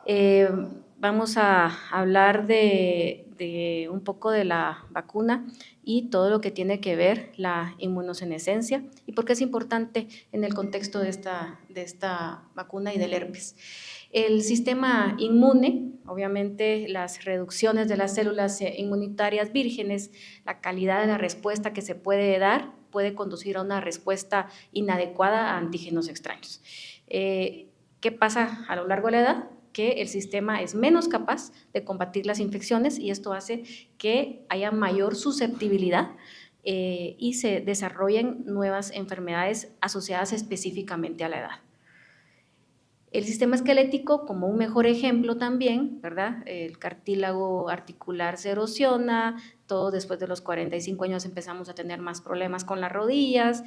Eh, Vamos a hablar de un poco de la vacuna y todo lo que tiene que ver la inmunosenescencia y por qué es importante en el contexto de esta vacuna y del herpes. El sistema inmune, obviamente las reducciones de las células inmunitarias vírgenes, la calidad de la respuesta que se puede dar puede conducir a una respuesta inadecuada a antígenos extraños. ¿Qué pasa a lo largo de la edad? Que el sistema es menos capaz de combatir las infecciones y esto hace que haya mayor susceptibilidad y se desarrollen nuevas enfermedades asociadas específicamente a la edad. El sistema esquelético, como un mejor ejemplo también, ¿verdad? El cartílago articular se erosiona, todos después de los 45 años empezamos a tener más problemas con las rodillas,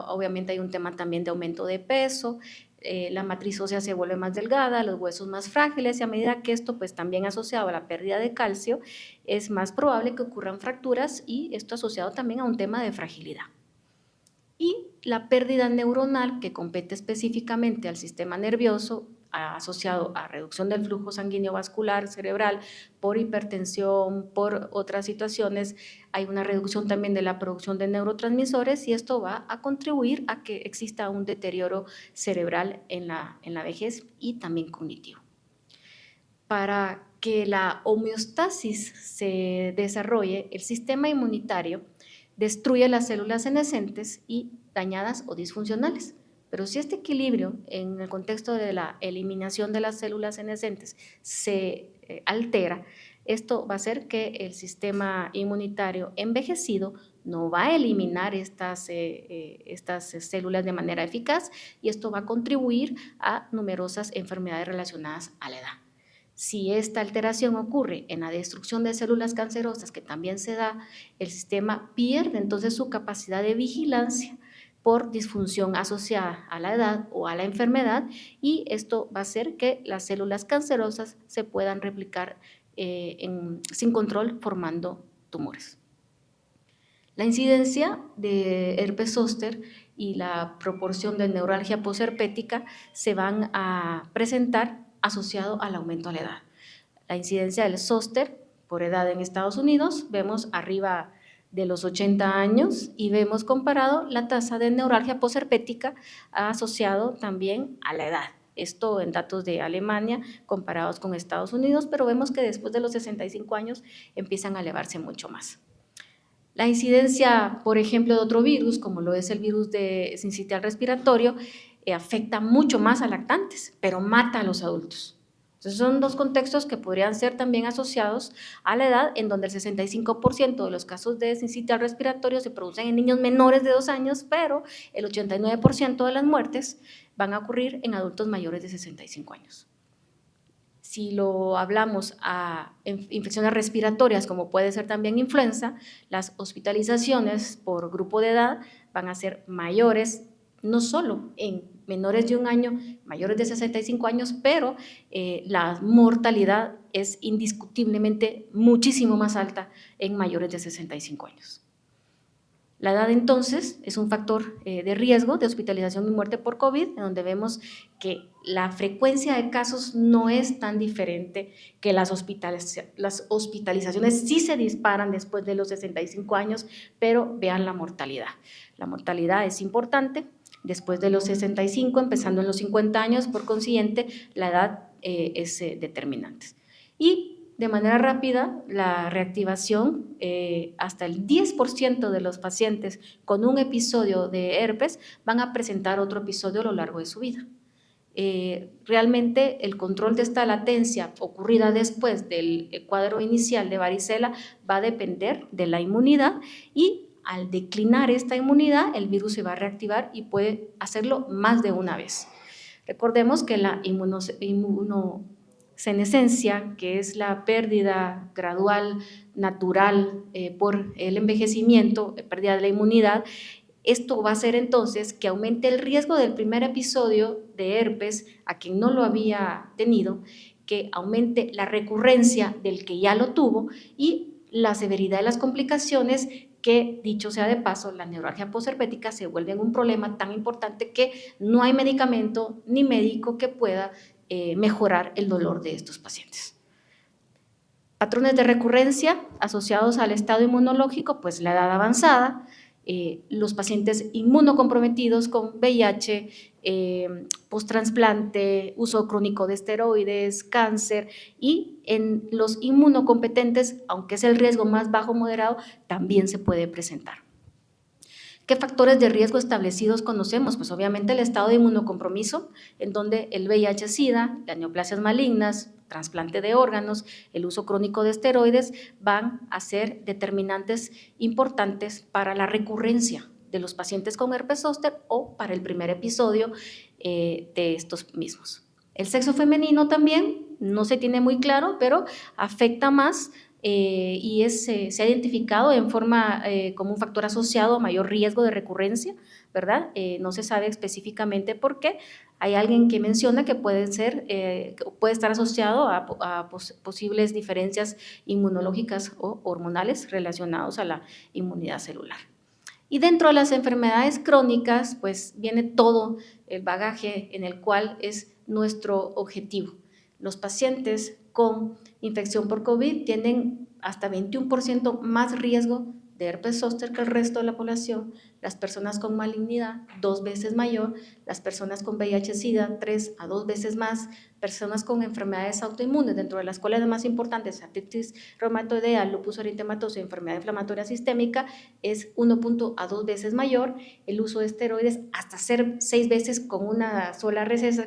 obviamente hay un tema también de aumento de peso, la matriz ósea se vuelve más delgada, los huesos más frágiles y a medida que esto pues también asociado a la pérdida de calcio, es más probable que ocurran fracturas y esto asociado también a un tema de fragilidad. Y la pérdida neuronal, que compete específicamente al sistema nervioso, asociado a reducción del flujo sanguíneo vascular cerebral por hipertensión, por otras situaciones, hay una reducción también de la producción de neurotransmisores y esto va a contribuir a que exista un deterioro cerebral en la vejez y también cognitivo. Para que la homeostasis se desarrolle, el sistema inmunitario destruye las células senescentes y dañadas o disfuncionales. Pero si este equilibrio en el contexto de la eliminación de las células senescentes se altera, esto va a hacer que el sistema inmunitario envejecido no va a eliminar estas células de manera eficaz y esto va a contribuir a numerosas enfermedades relacionadas a la edad. Si esta alteración ocurre en la destrucción de células cancerosas, que también se da, el sistema pierde entonces su capacidad de vigilancia por disfunción asociada a la edad o a la enfermedad y esto va a hacer que las células cancerosas se puedan replicar sin control formando tumores. La incidencia de herpes zóster y la proporción de neuralgia posherpética se van a presentar asociado al aumento a la edad. La incidencia del zóster por edad en Estados Unidos, vemos arriba de los 80 años y vemos comparado la tasa de neuralgia posherpética asociado también a la edad. Esto en datos de Alemania comparados con Estados Unidos, pero vemos que después de los 65 años empiezan a elevarse mucho más. La incidencia, por ejemplo, de otro virus, como lo es el virus de sincitial respiratorio, afecta mucho más a lactantes, pero mata a los adultos. Entonces son dos contextos que podrían ser también asociados a la edad, en donde el 65% de los casos de sincitial respiratorio se producen en niños menores de 2 años, pero el 89% de las muertes van a ocurrir en adultos mayores de 65 años. Si lo hablamos a infecciones respiratorias, como puede ser también influenza, las hospitalizaciones por grupo de edad van a ser mayores, no solo en menores de 1 año, mayores de 65 años, pero la mortalidad es indiscutiblemente muchísimo más alta en mayores de 65 años. La edad entonces es un factor de riesgo de hospitalización y muerte por COVID, en donde vemos que la frecuencia de casos no es tan diferente, que las hospitalizaciones sí se disparan después de los 65 años, pero vean la mortalidad. La mortalidad es importante después de los 65, empezando en los 50 años, por consiguiente la edad es determinante. Y de manera rápida, la reactivación, hasta el 10% de los pacientes con un episodio de herpes van a presentar otro episodio a lo largo de su vida. Realmente el control de esta latencia ocurrida después del cuadro inicial de varicela va a depender de la inmunidad y al declinar esta inmunidad el virus se va a reactivar y puede hacerlo más de una vez. Recordemos que la inmunosenescencia, que es la pérdida gradual, natural, por el envejecimiento, pérdida de la inmunidad, esto va a hacer entonces que aumente el riesgo del primer episodio de herpes a quien no lo había tenido, que aumente la recurrencia del que ya lo tuvo y la severidad de las complicaciones que, dicho sea de paso, la neuralgia posherpética se vuelve un problema tan importante que no hay medicamento ni médico que pueda mejorar el dolor de estos pacientes. Patrones de recurrencia asociados al estado inmunológico, pues la edad avanzada, los pacientes inmunocomprometidos con VIH, post-trasplante, uso crónico de esteroides, cáncer, y en los inmunocompetentes, aunque es el riesgo más bajo moderado, también se puede presentar. ¿Qué factores de riesgo establecidos conocemos? Pues obviamente el estado de inmunocompromiso, en donde el VIH-Sida, las neoplasias malignas, trasplante de órganos, el uso crónico de esteroides van a ser determinantes importantes para la recurrencia de los pacientes con herpes zóster o para el primer episodio de estos mismos. El sexo femenino también no se tiene muy claro, pero afecta más y se ha identificado en forma como un factor asociado a mayor riesgo de recurrencia, ¿verdad? No se sabe específicamente por qué. Hay alguien que menciona que puede estar asociado a posibles diferencias inmunológicas o hormonales relacionados a la inmunidad celular. Y dentro de las enfermedades crónicas, pues viene todo el bagaje en el cual es nuestro objetivo. Los pacientes con infección por COVID tienen hasta 21% más riesgo de herpes zóster que el resto de la población, las personas con malignidad 2 veces mayor, las personas con VIH-Sida 3 a 2 veces más, personas con enfermedades autoinmunes, dentro de las cuales las más importantes, artritis reumatoidea, lupus eritematoso y enfermedad inflamatoria sistémica, es 1 a 2 veces mayor, el uso de esteroides hasta ser 6 veces con una sola receta.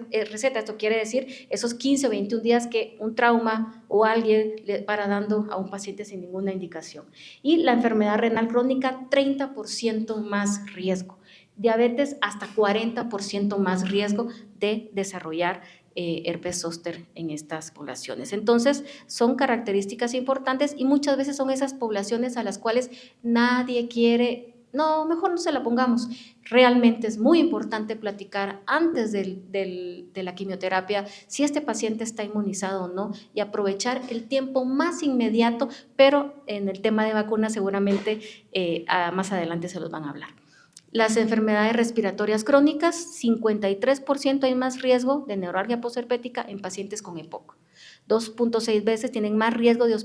Esto quiere decir esos 15 o 21 días que un trauma o alguien le para dando a un paciente sin ninguna indicación. Y la enfermedad renal crónica, 30% más riesgo. Diabetes, hasta 40% más riesgo de desarrollar herpes zóster en estas poblaciones. Entonces, son características importantes y muchas veces son esas poblaciones a las cuales nadie quiere, no, mejor no se la pongamos. Realmente es muy importante platicar antes de la quimioterapia si este paciente está inmunizado o no y aprovechar el tiempo más inmediato, pero en el tema de vacunas seguramente más adelante se los van a hablar. Las enfermedades respiratorias crónicas, 53% hay más riesgo de neuralgia posherpética en pacientes con EPOC. 2.6 veces tienen más riesgo de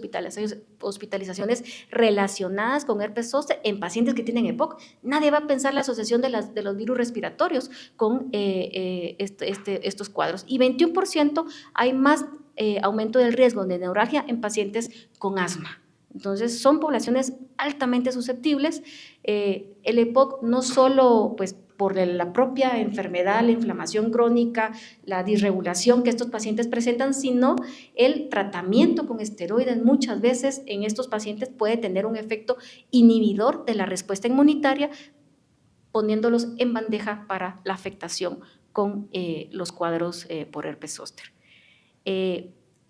hospitalizaciones relacionadas con herpes zóster en pacientes que tienen EPOC. Nadie va a pensar la asociación de los virus respiratorios con estos cuadros. Y 21% hay más aumento del riesgo de neuralgia en pacientes con asma. Entonces, son poblaciones altamente susceptibles. El EPOC no solo pues, por la propia enfermedad, la inflamación crónica, la disregulación que estos pacientes presentan, sino el tratamiento con esteroides muchas veces en estos pacientes puede tener un efecto inhibidor de la respuesta inmunitaria, poniéndolos en bandeja para la afectación con los cuadros por herpes zóster.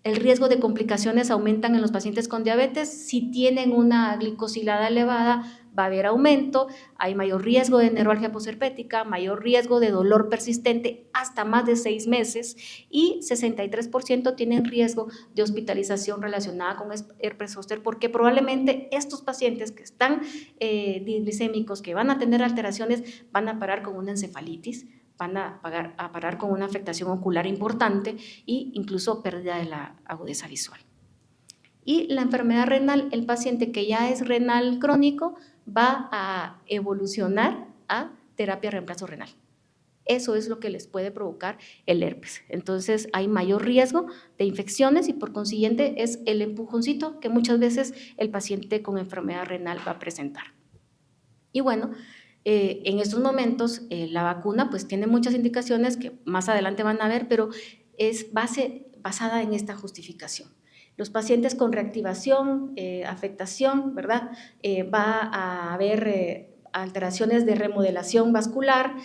El riesgo de complicaciones aumentan en los pacientes con diabetes. Si tienen una glicosilada elevada, va a haber aumento, hay mayor riesgo de neuralgia posherpética, mayor riesgo de dolor persistente hasta más de 6 meses y 63% tienen riesgo de hospitalización relacionada con herpes zóster porque probablemente estos pacientes que están disglicémicos, que van a tener alteraciones, van a parar con una encefalitis, van a parar con una afectación ocular importante e incluso pérdida de la agudeza visual. Y la enfermedad renal, el paciente que ya es renal crónico va a evolucionar a terapia de reemplazo renal. Eso es lo que les puede provocar el herpes. Entonces hay mayor riesgo de infecciones y por consiguiente es el empujoncito que muchas veces el paciente con enfermedad renal va a presentar. Y bueno, en estos momentos la vacuna pues tiene muchas indicaciones que más adelante van a ver, pero es basada en esta justificación. Los pacientes con reactivación, afectación, ¿verdad? Va a haber alteraciones de remodelación vascular,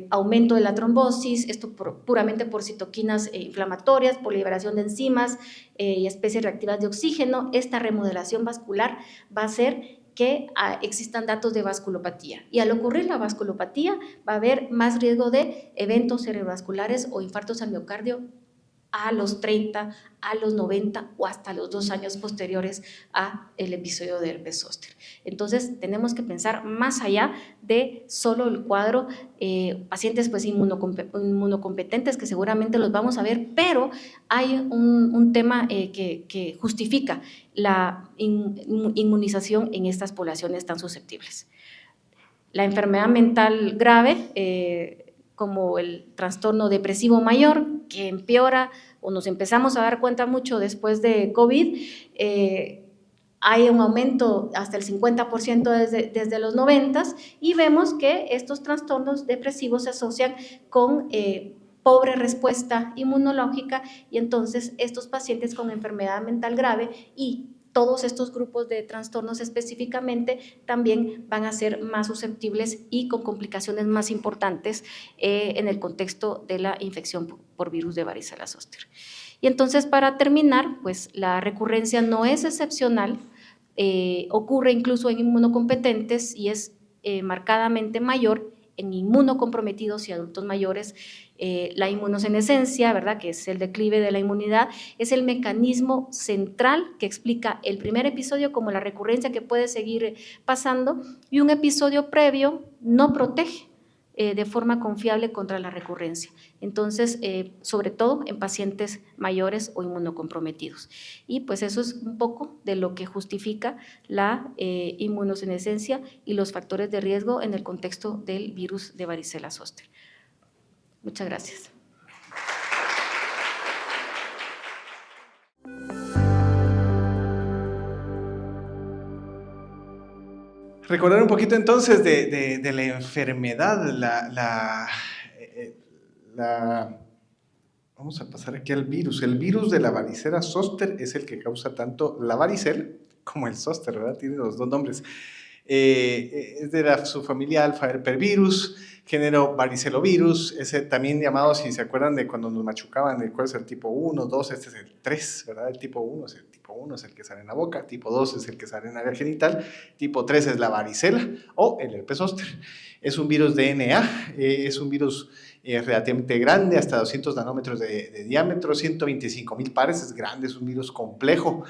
aumento de la trombosis, esto puramente por citoquinas inflamatorias, por liberación de enzimas y especies reactivas de oxígeno. Esta remodelación vascular va a hacer que existan datos de vasculopatía. Y al ocurrir la vasculopatía va a haber más riesgo de eventos cerebrovasculares o infartos al miocardio a los 30, a los 90 o hasta los 2 años posteriores a el episodio de herpes zóster. Entonces tenemos que pensar más allá de solo el cuadro, pacientes pues inmunocompetentes, que seguramente los vamos a ver, pero hay un tema que justifica la inmunización en estas poblaciones tan susceptibles. La enfermedad mental grave, como el trastorno depresivo mayor, que empeora o nos empezamos a dar cuenta mucho después de COVID, hay un aumento hasta el 50% desde los 90 y vemos que estos trastornos depresivos se asocian con pobre respuesta inmunológica y entonces estos pacientes con enfermedad mental grave y todos estos grupos de trastornos específicamente también van a ser más susceptibles y con complicaciones más importantes en el contexto de la infección por virus de varicela zóster. Y entonces, para terminar, pues la recurrencia no es excepcional, ocurre incluso en inmunocompetentes y es marcadamente mayor en inmunocomprometidos y adultos mayores. La inmunosenescencia, ¿verdad?, que es el declive de la inmunidad, es el mecanismo central que explica el primer episodio como la recurrencia que puede seguir pasando, y un episodio previo no protege de forma confiable contra la recurrencia. Entonces, sobre todo en pacientes mayores o inmunocomprometidos. Y pues eso es un poco de lo que justifica la inmunosenescencia y los factores de riesgo en el contexto del virus de varicela zóster. Muchas gracias. Recordar un poquito entonces de la enfermedad, vamos a pasar aquí al virus. El virus de la varicela zóster es el que causa tanto la varicela como el zóster, ¿verdad? Tiene los dos nombres. Es de la subfamilia alfa-herpervirus, género varicelovirus, ese también llamado, si se acuerdan de cuando nos machucaban, ¿cuál es el tipo 1, 2? Este es el 3, ¿verdad? El tipo 1 es el que sale en la boca, tipo 2 es el que sale en el área genital, tipo 3 es la varicela o el herpes zóster. Es un virus DNA, es un virus relativamente grande, hasta 200 nanómetros de diámetro, 125,000 pares, es grande, es un virus complejo.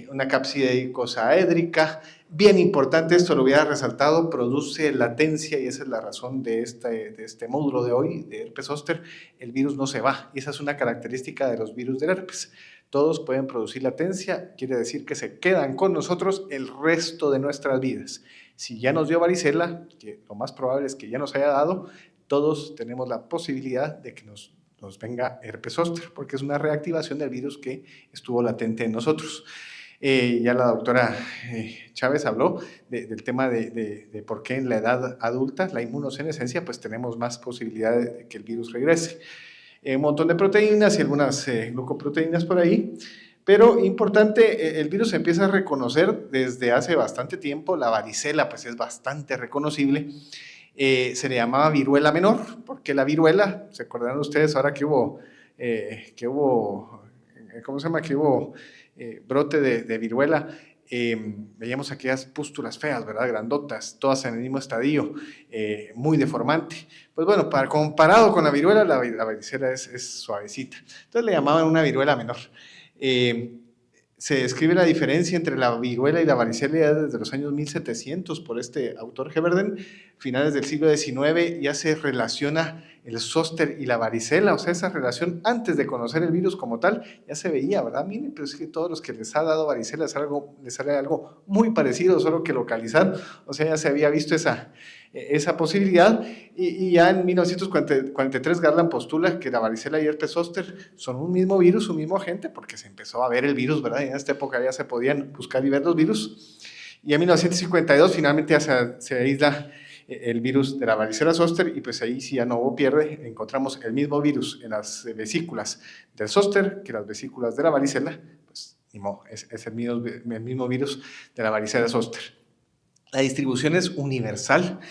Una cápside icosaédrica, bien importante, esto lo hubiera resaltado, produce latencia y esa es la razón de este módulo de hoy, de herpes zóster. El virus no se va y esa es una característica de los virus del herpes. Todos pueden producir latencia, quiere decir que se quedan con nosotros el resto de nuestras vidas. Si ya nos dio varicela, que lo más probable es que ya nos haya dado, todos tenemos la posibilidad de que nos venga herpes zóster, porque es una reactivación del virus que estuvo latente en nosotros. Ya la doctora Chávez habló del tema de por qué en la edad adulta, la inmunosenescencia, pues tenemos más posibilidades de que el virus regrese. Un montón de proteínas y algunas glucoproteínas por ahí, pero importante, el virus se empieza a reconocer desde hace bastante tiempo. La varicela pues es bastante reconocible. Se le llamaba viruela menor, porque la viruela, ¿se acordarán ustedes ahora que hubo ¿cómo se llama? Que hubo brote de viruela? Veíamos aquellas pústulas feas, ¿verdad? Grandotas, todas en el mismo estadio, muy deformante. Pues bueno, comparado con la viruela, la varicela es suavecita. Entonces le llamaban una viruela menor. Se describe la diferencia entre la viruela y la varicela ya desde los años 1700 por este autor Heberden. Finales del siglo XIX ya se relaciona el zóster y la varicela, o sea, esa relación antes de conocer el virus como tal, ya se veía, ¿verdad? Miren, pero es que todos los que les ha dado varicela les sale algo muy parecido, solo que localizar, o sea, ya se había visto esa posibilidad, y ya en 1943 Garland postula que la varicela y el herpes zóster son un mismo virus, un mismo agente, porque se empezó a ver el virus, ¿verdad? Y en esta época ya se podían buscar y ver los virus, y en 1952 finalmente ya se aísla el virus de la varicela zóster, y pues ahí sí ya no hubo pierde, encontramos el mismo virus en las vesículas del zóster que las vesículas de la varicela, pues ni modo, es el mismo virus de la varicela zóster. La distribución es universal.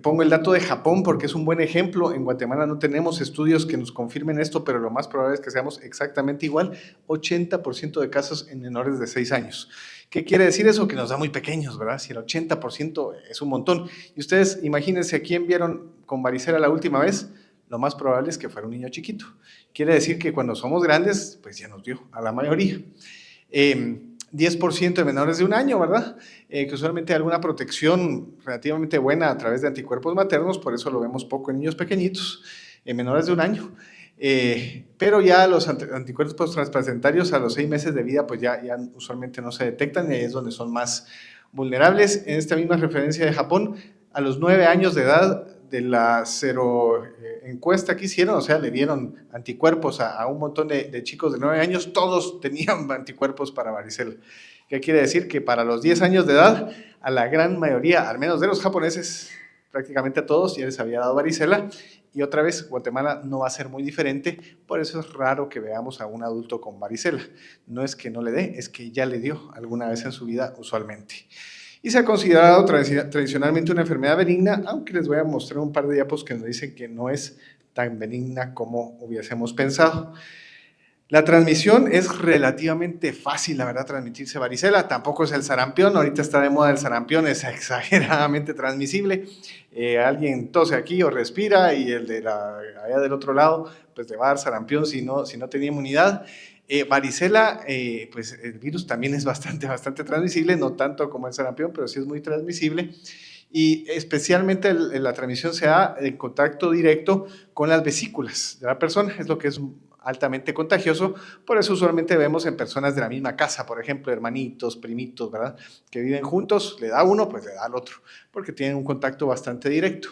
Pongo el dato de Japón porque es un buen ejemplo. En Guatemala no tenemos estudios que nos confirmen esto, pero lo más probable es que seamos exactamente igual, 80% de casos en menores de 6 años. ¿Qué quiere decir eso? Que nos da muy pequeños, ¿verdad? Si el 80% es un montón. Y ustedes imagínense a quién vieron con varicela la última vez, lo más probable es que fuera un niño chiquito. Quiere decir que cuando somos grandes, pues ya nos dio a la mayoría. 10% de menores de 1 año, ¿verdad? Que usualmente hay alguna protección relativamente buena a través de anticuerpos maternos, por eso lo vemos poco en niños pequeñitos, en menores de 1 año. Pero ya los anticuerpos transplacentarios a los 6 meses de vida, pues ya usualmente no se detectan y ahí es donde son más vulnerables. En esta misma referencia de Japón, a los 9 años de edad de la cero encuesta que hicieron, o sea, le dieron anticuerpos a un montón de chicos de 9 años, todos tenían anticuerpos para varicela. ¿Qué quiere decir? Que para los 10 años de edad, a la gran mayoría, al menos de los japoneses, prácticamente a todos, ya les había dado varicela. Y otra vez, Guatemala no va a ser muy diferente, por eso es raro que veamos a un adulto con varicela. No es que no le dé, es que ya le dio alguna vez en su vida usualmente. Y se ha considerado tradicionalmente una enfermedad benigna, aunque les voy a mostrar un par de diapos que nos dicen que no es tan benigna como hubiésemos pensado. La transmisión es relativamente fácil, la verdad, transmitirse varicela, tampoco es el sarampión, ahorita está de moda el sarampión, es exageradamente transmisible, alguien tose aquí o respira y el de allá del otro lado, pues le va a dar sarampión si no tenía inmunidad. Varicela, pues el virus también es bastante transmisible, no tanto como el sarampión, pero sí es muy transmisible. Y especialmente la transmisión se da en contacto directo con las vesículas de la persona, es lo que es altamente contagioso, por eso usualmente vemos en personas de la misma casa, por ejemplo, hermanitos, primitos, ¿verdad? Que viven juntos, le da uno, pues le da al otro, porque tienen un contacto bastante directo.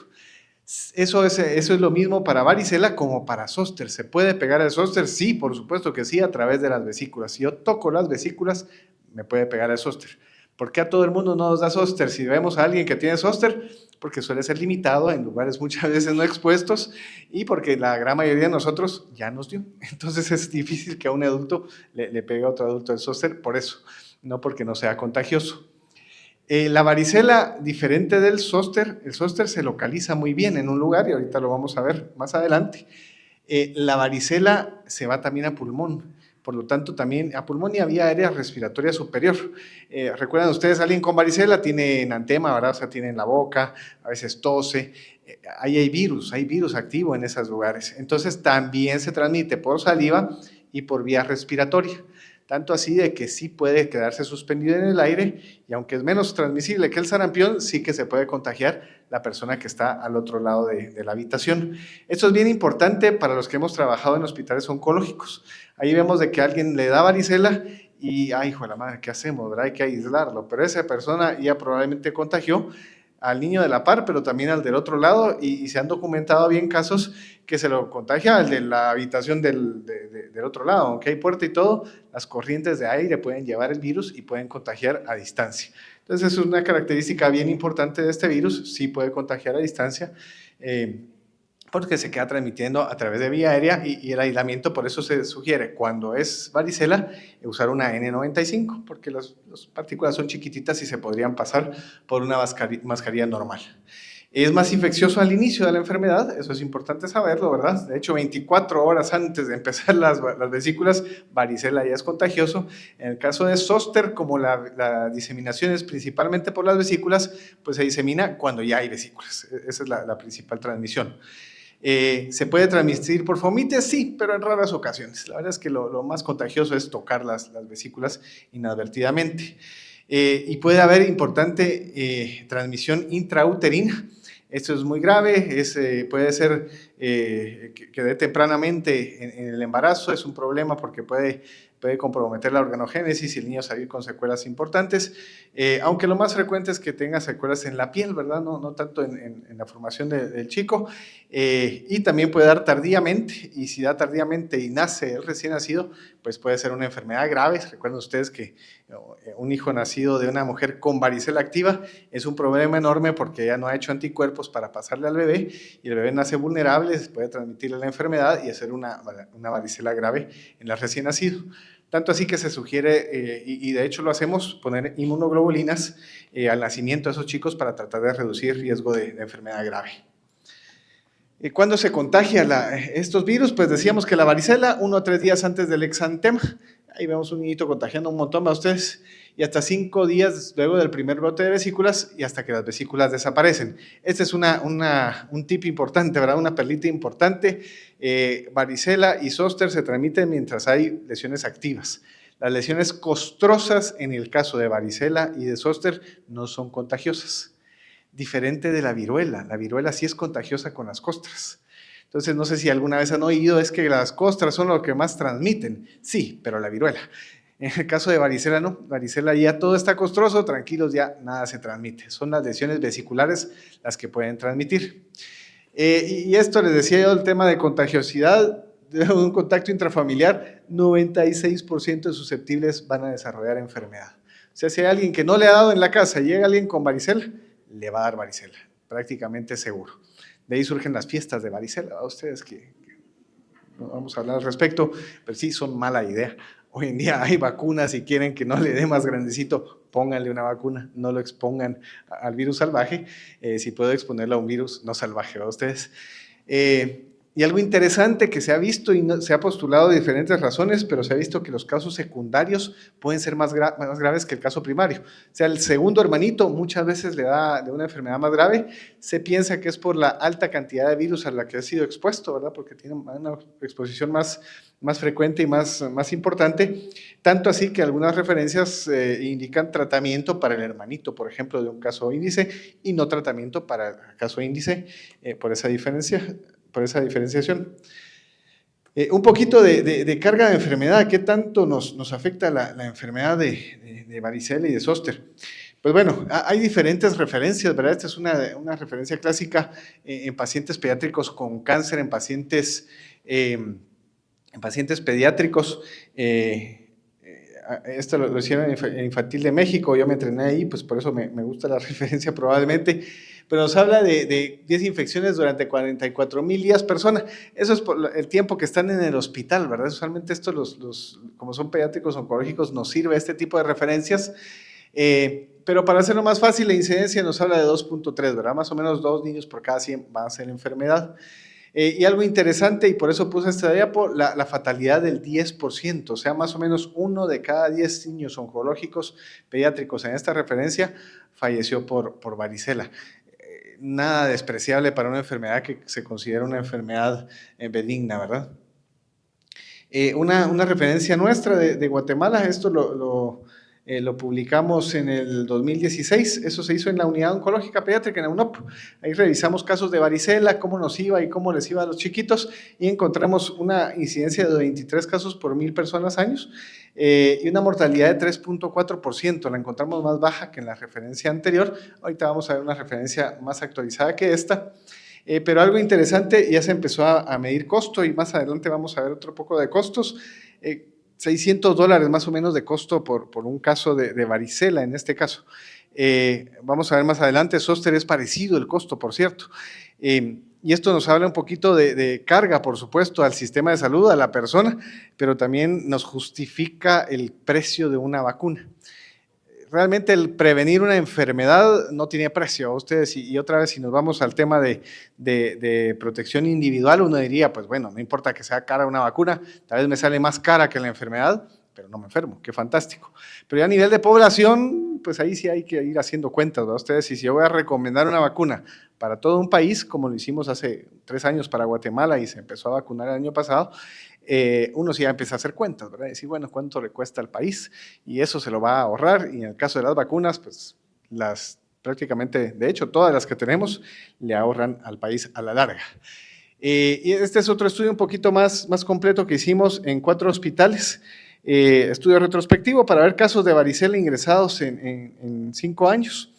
Eso es lo mismo para varicela como para zóster. ¿Se puede pegar el zóster? Sí, por supuesto que sí, a través de las vesículas. Si yo toco las vesículas, me puede pegar el zóster. ¿Por qué a todo el mundo no nos da zóster? Si vemos a alguien que tiene zóster, porque suele ser limitado en lugares muchas veces no expuestos y porque la gran mayoría de nosotros ya nos dio. Entonces es difícil que a un adulto le pegue a otro adulto el zóster por eso, no porque no sea contagioso. La varicela, diferente del zóster, el zóster se localiza muy bien en un lugar y ahorita lo vamos a ver más adelante. La varicela se va también a pulmón, por lo tanto también a pulmón y a vía aérea respiratoria superior. Recuerdan ustedes, alguien con varicela tiene enantema, ¿verdad? O sea, tiene en la boca, a veces tose, ahí hay virus activo en esos lugares. Entonces también se transmite por saliva y por vía respiratoria. Tanto así de que sí puede quedarse suspendido en el aire y aunque es menos transmisible que el sarampión, sí que se puede contagiar la persona que está al otro lado de la habitación. Esto es bien importante para los que hemos trabajado en hospitales oncológicos. Ahí vemos de que alguien le da varicela y, ay, hijo de la madre, ¿qué hacemos? ¿Verdad? Hay que aislarlo, pero esa persona ya probablemente contagió al niño de la par, pero también al del otro lado y se han documentado bien casos que se lo contagia al de la habitación del otro lado, aunque hay puerta y todo, las corrientes de aire pueden llevar el virus y pueden contagiar a distancia. Entonces es una característica bien importante de este virus, sí puede contagiar a distancia, porque se queda transmitiendo a través de vía aérea y el aislamiento, por eso se sugiere cuando es varicela usar una N95, porque las partículas son chiquititas y se podrían pasar por una mascarilla normal. Es más infeccioso al inicio de la enfermedad, eso es importante saberlo, ¿verdad? De hecho, 24 horas antes de empezar las vesículas, varicela ya es contagioso. En el caso de zóster, como la diseminación es principalmente por las vesículas, pues se disemina cuando ya hay vesículas. Esa es la principal transmisión. ¿Se puede transmitir por fomites? Sí, pero en raras ocasiones. La verdad es que lo más contagioso es tocar las vesículas inadvertidamente. Y puede haber importante transmisión intrauterina. Esto es muy grave, puede ser que dé tempranamente en el embarazo, es un problema porque puede comprometer la organogénesis y el niño salir con secuelas importantes, aunque lo más frecuente es que tenga secuelas en la piel, ¿verdad? No tanto en la formación del chico, y también puede dar tardíamente, y si da tardíamente y nace el recién nacido, pues puede ser una enfermedad grave. Recuerden ustedes que un hijo nacido de una mujer con varicela activa es un problema enorme porque ella no ha hecho anticuerpos para pasarle al bebé y el bebé nace vulnerable, puede transmitirle la enfermedad y hacer una varicela grave en el recién nacido. Tanto así que se sugiere, y de hecho lo hacemos, poner inmunoglobulinas al nacimiento de esos chicos para tratar de reducir el riesgo de enfermedad grave. ¿Cuándo se contagia estos virus? Pues decíamos que la varicela 1 a 3 días antes del exantema. Ahí vemos un niñito contagiando un montón a ustedes, y hasta 5 días luego del primer brote de vesículas y hasta que las vesículas desaparecen. Este es un tip importante, ¿verdad? Una perlita importante. Varicela y zóster se transmiten mientras hay lesiones activas. Las lesiones costrosas en el caso de varicela y de zóster no son contagiosas. Diferente de la viruela sí es contagiosa con las costras. Entonces, no sé si alguna vez han oído, es que las costras son lo que más transmiten. Sí, pero la viruela. En el caso de varicela, no. Varicela ya todo está costroso, tranquilos, ya nada se transmite. Son las lesiones vesiculares las que pueden transmitir. Y esto les decía yo, el tema de contagiosidad de un contacto intrafamiliar, 96% de susceptibles van a desarrollar enfermedad. O sea, si hay alguien que no le ha dado en la casa y llega alguien con varicela, le va a dar varicela, prácticamente seguro. De ahí surgen las fiestas de varicela, a ustedes que no vamos a hablar al respecto, pero sí son mala idea. Hoy en día hay vacunas, si quieren que no le dé más grandecito, pónganle una vacuna, no lo expongan al virus salvaje, si puedo exponerlo a un virus no salvaje, ¿va ustedes? Y algo interesante que se ha visto y se ha postulado de diferentes razones, pero se ha visto que los casos secundarios pueden ser más graves que el caso primario. O sea, el segundo hermanito muchas veces le da de una enfermedad más grave. Se piensa que es por la alta cantidad de virus a la que ha sido expuesto, ¿verdad? Porque tiene una exposición más frecuente y más importante. Tanto así que algunas referencias indican tratamiento para el hermanito, por ejemplo, de un caso índice, y no tratamiento para el caso índice por esa diferenciación. Un poquito de carga de enfermedad, ¿qué tanto nos afecta la enfermedad de varicela y de zóster? Pues bueno, hay diferentes referencias, ¿verdad? Esta es una referencia clásica en pacientes pediátricos con cáncer, en pacientes pediátricos. Esto lo hicieron en Infantil de México, yo me entrené ahí, pues por eso me gusta la referencia probablemente, pero nos habla de 10 infecciones durante 44,000 días persona. Eso es por el tiempo que están en el hospital, ¿verdad? Usualmente esto, como son pediátricos oncológicos, nos sirve este tipo de referencias, pero para hacerlo más fácil, la incidencia nos habla de 2.3, ¿verdad? Más o menos 2 niños por cada 100 van a ser enfermedad. Y algo interesante, y por eso puse esta diapo, la fatalidad del 10%, o sea, más o menos 1 de cada 10 niños oncológicos pediátricos en esta referencia falleció por varicela. Nada despreciable para una enfermedad que se considera una enfermedad benigna, ¿verdad? Una referencia nuestra de Guatemala, esto lo publicamos en el 2016, eso se hizo en la Unidad Oncológica Pediátrica en la UNOP. Ahí revisamos casos de varicela, cómo nos iba y cómo les iba a los chiquitos, y encontramos una incidencia de 23 casos por 1,000 personas años y una mortalidad de 3.4%, la encontramos más baja que en la referencia anterior. Ahorita vamos a ver una referencia más actualizada que esta. Pero algo interesante, ya se empezó a medir costo, y más adelante vamos a ver otro poco de costos. $600 más o menos de costo por un caso de varicela en este caso. Vamos a ver más adelante, zóster es parecido el costo, por cierto. Y esto nos habla un poquito de carga, por supuesto, al sistema de salud, a la persona, pero también nos justifica el precio de una vacuna. Realmente el prevenir una enfermedad no tiene precio, ustedes, y otra vez si nos vamos al tema de protección individual, uno diría, pues bueno, no importa que sea cara una vacuna, tal vez me sale más cara que la enfermedad, pero no me enfermo, qué fantástico. Pero ya a nivel de población, pues ahí sí hay que ir haciendo cuentas, ¿verdad? Ustedes, y si yo voy a recomendar una vacuna para todo un país, como lo hicimos hace 3 años para Guatemala y se empezó a vacunar el año pasado, uno sí ya empieza a hacer cuentas, ¿verdad? Y decir, bueno, ¿cuánto le cuesta al país? Y eso se lo va a ahorrar, y en el caso de las vacunas, pues prácticamente, de hecho, todas las que tenemos le ahorran al país a la larga. Y este es otro estudio un poquito más completo que hicimos en 4 hospitales, estudio retrospectivo para ver casos de varicela ingresados en 5 años.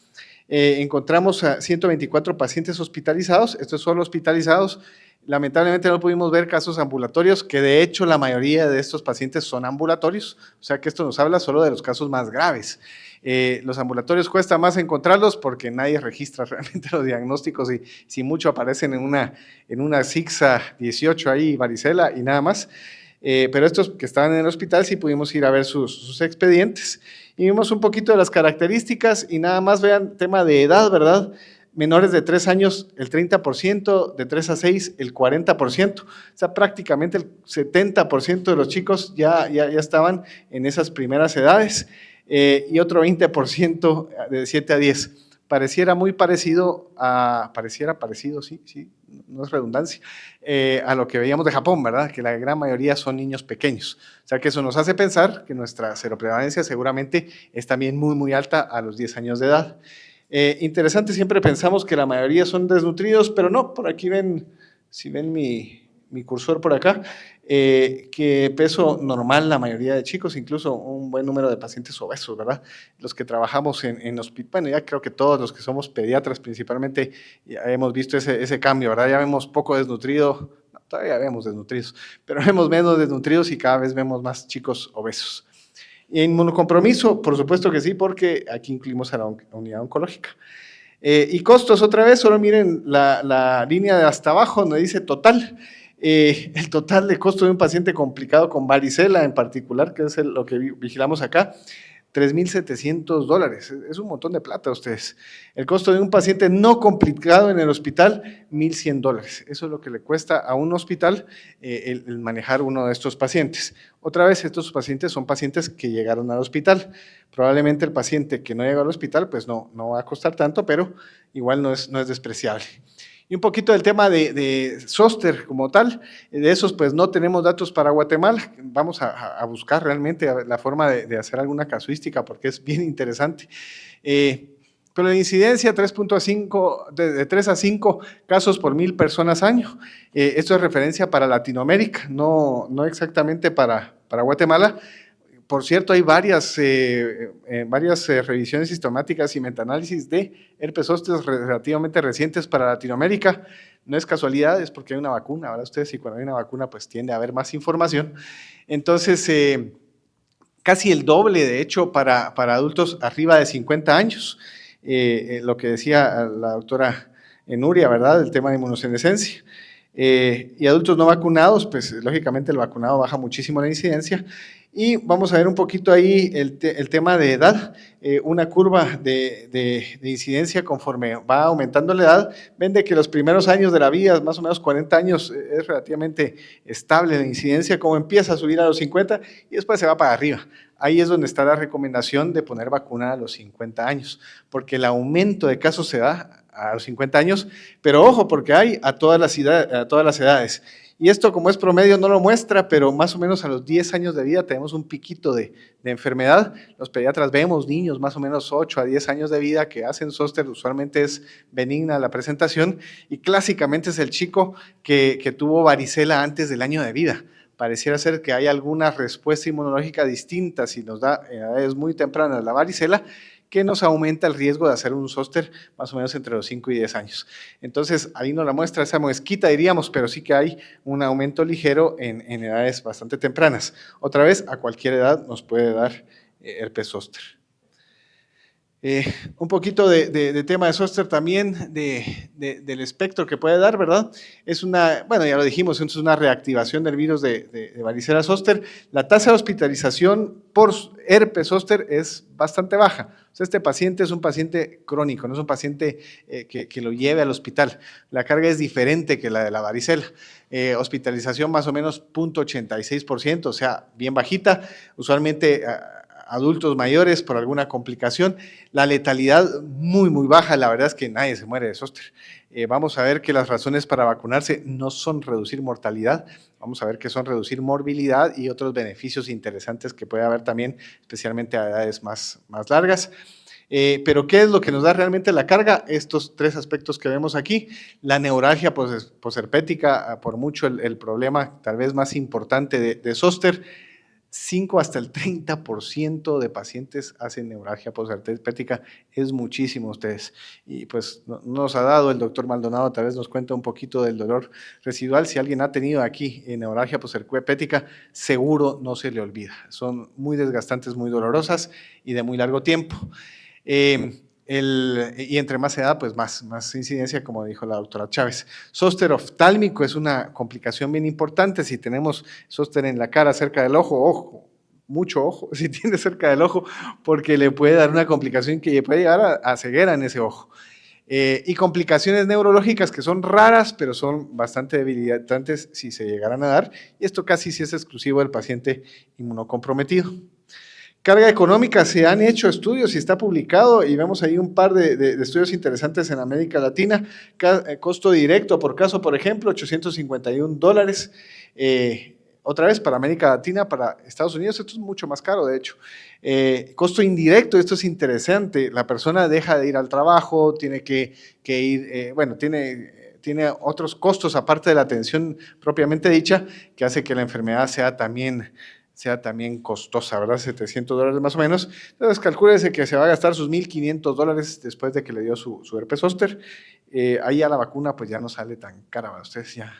Encontramos a 124 pacientes hospitalizados, estos son hospitalizados. Lamentablemente no pudimos ver casos ambulatorios, que de hecho la mayoría de estos pacientes son ambulatorios, o sea que esto nos habla solo de los casos más graves. Los ambulatorios cuesta más encontrarlos porque nadie registra realmente los diagnósticos, y si mucho aparecen en una SIGSA 18 ahí, varicela y nada más. Pero estos que estaban en el hospital sí pudimos ir a ver sus expedientes y vimos un poquito de las características, y nada más vean tema de edad, ¿verdad? menores de 3 años el 30%, de 3 a 6 el 40%, o sea, prácticamente el 70% de los chicos ya estaban en esas primeras edades, y otro 20% de 7 a 10. Pareciera muy parecido sí, no es redundancia, a lo que veíamos de Japón, ¿verdad? Que la gran mayoría son niños pequeños. O sea que eso nos hace pensar que nuestra seroprevalencia seguramente es también muy, muy alta a los 10 años de edad. Interesante, siempre pensamos que la mayoría son desnutridos, pero no, por aquí ven, si ven mi cursor por acá, que peso normal la mayoría de chicos, incluso un buen número de pacientes obesos, ¿verdad? Los que trabajamos en hospital, bueno, ya creo que todos los que somos pediatras principalmente ya hemos visto ese cambio, ¿verdad? Ya vemos poco desnutrido, no, todavía vemos desnutridos, pero vemos menos desnutridos y cada vez vemos más chicos obesos. Inmunocompromiso, por supuesto que sí, porque aquí incluimos a la unidad oncológica. Y costos, otra vez, solo miren la línea de hasta abajo, donde dice total. El total de costo de un paciente complicado con varicela en particular, que es lo que vigilamos acá, $3,700. Es un montón de plata, ustedes. El costo de un paciente no complicado en el hospital, $1,100. Eso es lo que le cuesta a un hospital el manejar uno de estos pacientes. Otra vez, estos pacientes son pacientes que llegaron al hospital. Probablemente el paciente que no llegó al hospital, pues no va a costar tanto, pero igual no es despreciable. Y un poquito del tema de zóster como tal, de esos pues no tenemos datos para Guatemala, vamos a buscar realmente la forma de hacer alguna casuística porque es bien interesante. Pero la incidencia 3.5, de 3 a 5 casos por 1,000 personas año, esto es referencia para Latinoamérica, no exactamente para Guatemala. Por cierto, hay varias revisiones sistemáticas y metaanálisis de herpes zóster relativamente recientes para Latinoamérica. No es casualidad, es porque hay una vacuna, ¿verdad? Ustedes, y cuando hay una vacuna, pues tiende a haber más información. Entonces, casi el doble, de hecho, para adultos arriba de 50 años. Lo que decía la doctora Nuria, ¿verdad? El tema de inmunosenescencia. Y adultos no vacunados, pues lógicamente el vacunado baja muchísimo la incidencia. Y vamos a ver un poquito ahí el tema de edad, una curva de incidencia conforme va aumentando la edad, ven de que los primeros años de la vida, más o menos 40 años, es relativamente estable la incidencia, como empieza a subir a los 50 y después se va para arriba. Ahí es donde está la recomendación de poner vacuna a los 50 años, porque el aumento de casos se da a los 50 años, pero ojo, porque hay a todas las edades. Y esto, como es promedio, no lo muestra, pero más o menos a los 10 años de vida tenemos un piquito de enfermedad. Los pediatras vemos niños más o menos 8 a 10 años de vida que hacen zóster, usualmente es benigna la presentación, y clásicamente es el chico que tuvo varicela antes del año de vida. Pareciera ser que hay alguna respuesta inmunológica distinta si nos da en edades muy tempranas la varicela, que nos aumenta el riesgo de hacer un zóster más o menos entre los 5 y 10 años. Entonces, ahí nos la muestra esa mezquita, diríamos, pero sí que hay un aumento ligero en edades bastante tempranas. Otra vez, a cualquier edad nos puede dar herpes zóster. Un poquito de tema de zóster también, del espectro que puede dar, ¿verdad? Es bueno, ya lo dijimos, es una reactivación del virus de varicela zóster. La tasa de hospitalización por herpes zóster es bastante baja. O sea, este paciente es un paciente crónico, no es un paciente que lo lleve al hospital. La carga es diferente que la de la varicela. Hospitalización más o menos 0.86%, o sea, bien bajita. Usualmente adultos mayores por alguna complicación. La letalidad muy, muy baja, la verdad es que nadie se muere de zóster. Vamos a ver que las razones para vacunarse no son reducir mortalidad, vamos a ver que son reducir morbilidad y otros beneficios interesantes que puede haber también, especialmente a edades más largas. Pero ¿qué es lo que nos da realmente la carga? Estos 3 aspectos que vemos aquí. La neuralgia posherpética, por mucho el problema tal vez más importante de zóster. 5 hasta el 30% de pacientes hacen neuralgia posherpética, es muchísimo ustedes. Y pues nos ha dado el doctor Maldonado, tal vez nos cuenta un poquito del dolor residual. Si alguien ha tenido aquí neuralgia posherpética, seguro no se le olvida. Son muy desgastantes, muy dolorosas y de muy largo tiempo. Y entre más edad, pues más incidencia, como dijo la doctora Chávez. Zóster oftálmico es una complicación bien importante. Si tenemos zóster en la cara, cerca del ojo, mucho ojo, si tiene cerca del ojo, porque le puede dar una complicación que puede llegar a ceguera en ese ojo. Y complicaciones neurológicas que son raras, pero son bastante debilitantes si se llegaran a dar, y esto casi sí es exclusivo del paciente inmunocomprometido. Carga económica, se han hecho estudios y está publicado, y vemos ahí un par de estudios interesantes en América Latina. Costo directo por caso, por ejemplo, $851. Otra vez para América Latina, para Estados Unidos, esto es mucho más caro, de hecho. Costo indirecto, esto es interesante, la persona deja de ir al trabajo, tiene que ir, tiene otros costos aparte de la atención propiamente dicha, que hace que la enfermedad sea también costosa, ¿verdad? $700 más o menos. Entonces, calcúlese que se va a gastar sus $1,500 después de que le dio su herpes zóster. Ahí a la vacuna, pues ya no sale tan cara, ¿verdad? Ustedes ya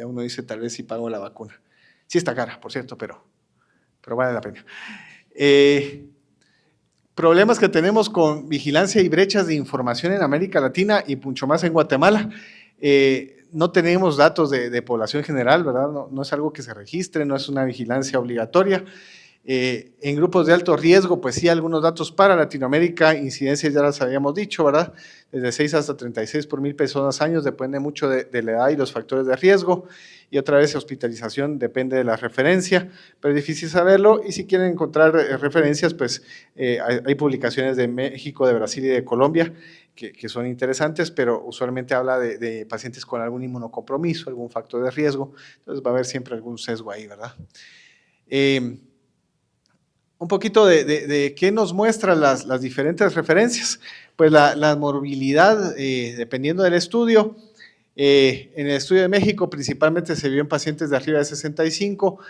uno dice, tal vez sí pago la vacuna. Sí está cara, por cierto, pero vale la pena. Problemas que tenemos con vigilancia y brechas de información en América Latina y mucho más en Guatemala. No tenemos datos de población general, ¿verdad? No es algo que se registre, no es una vigilancia obligatoria. En grupos de alto riesgo, pues sí, algunos datos para Latinoamérica, incidencias ya las habíamos dicho, ¿verdad? Desde 6 hasta 36 por 1,000 personas años, depende mucho de la edad y los factores de riesgo. Y otra vez, hospitalización depende de la referencia, pero es difícil saberlo, y si quieren encontrar referencias, pues hay publicaciones de México, de Brasil y de Colombia que son interesantes, pero usualmente habla de pacientes con algún inmunocompromiso, algún factor de riesgo, entonces va a haber siempre algún sesgo ahí, ¿verdad? Un poquito de qué nos muestran las diferentes referencias. Pues la morbilidad, dependiendo del estudio, en el estudio de México principalmente se vio en pacientes de arriba de 65,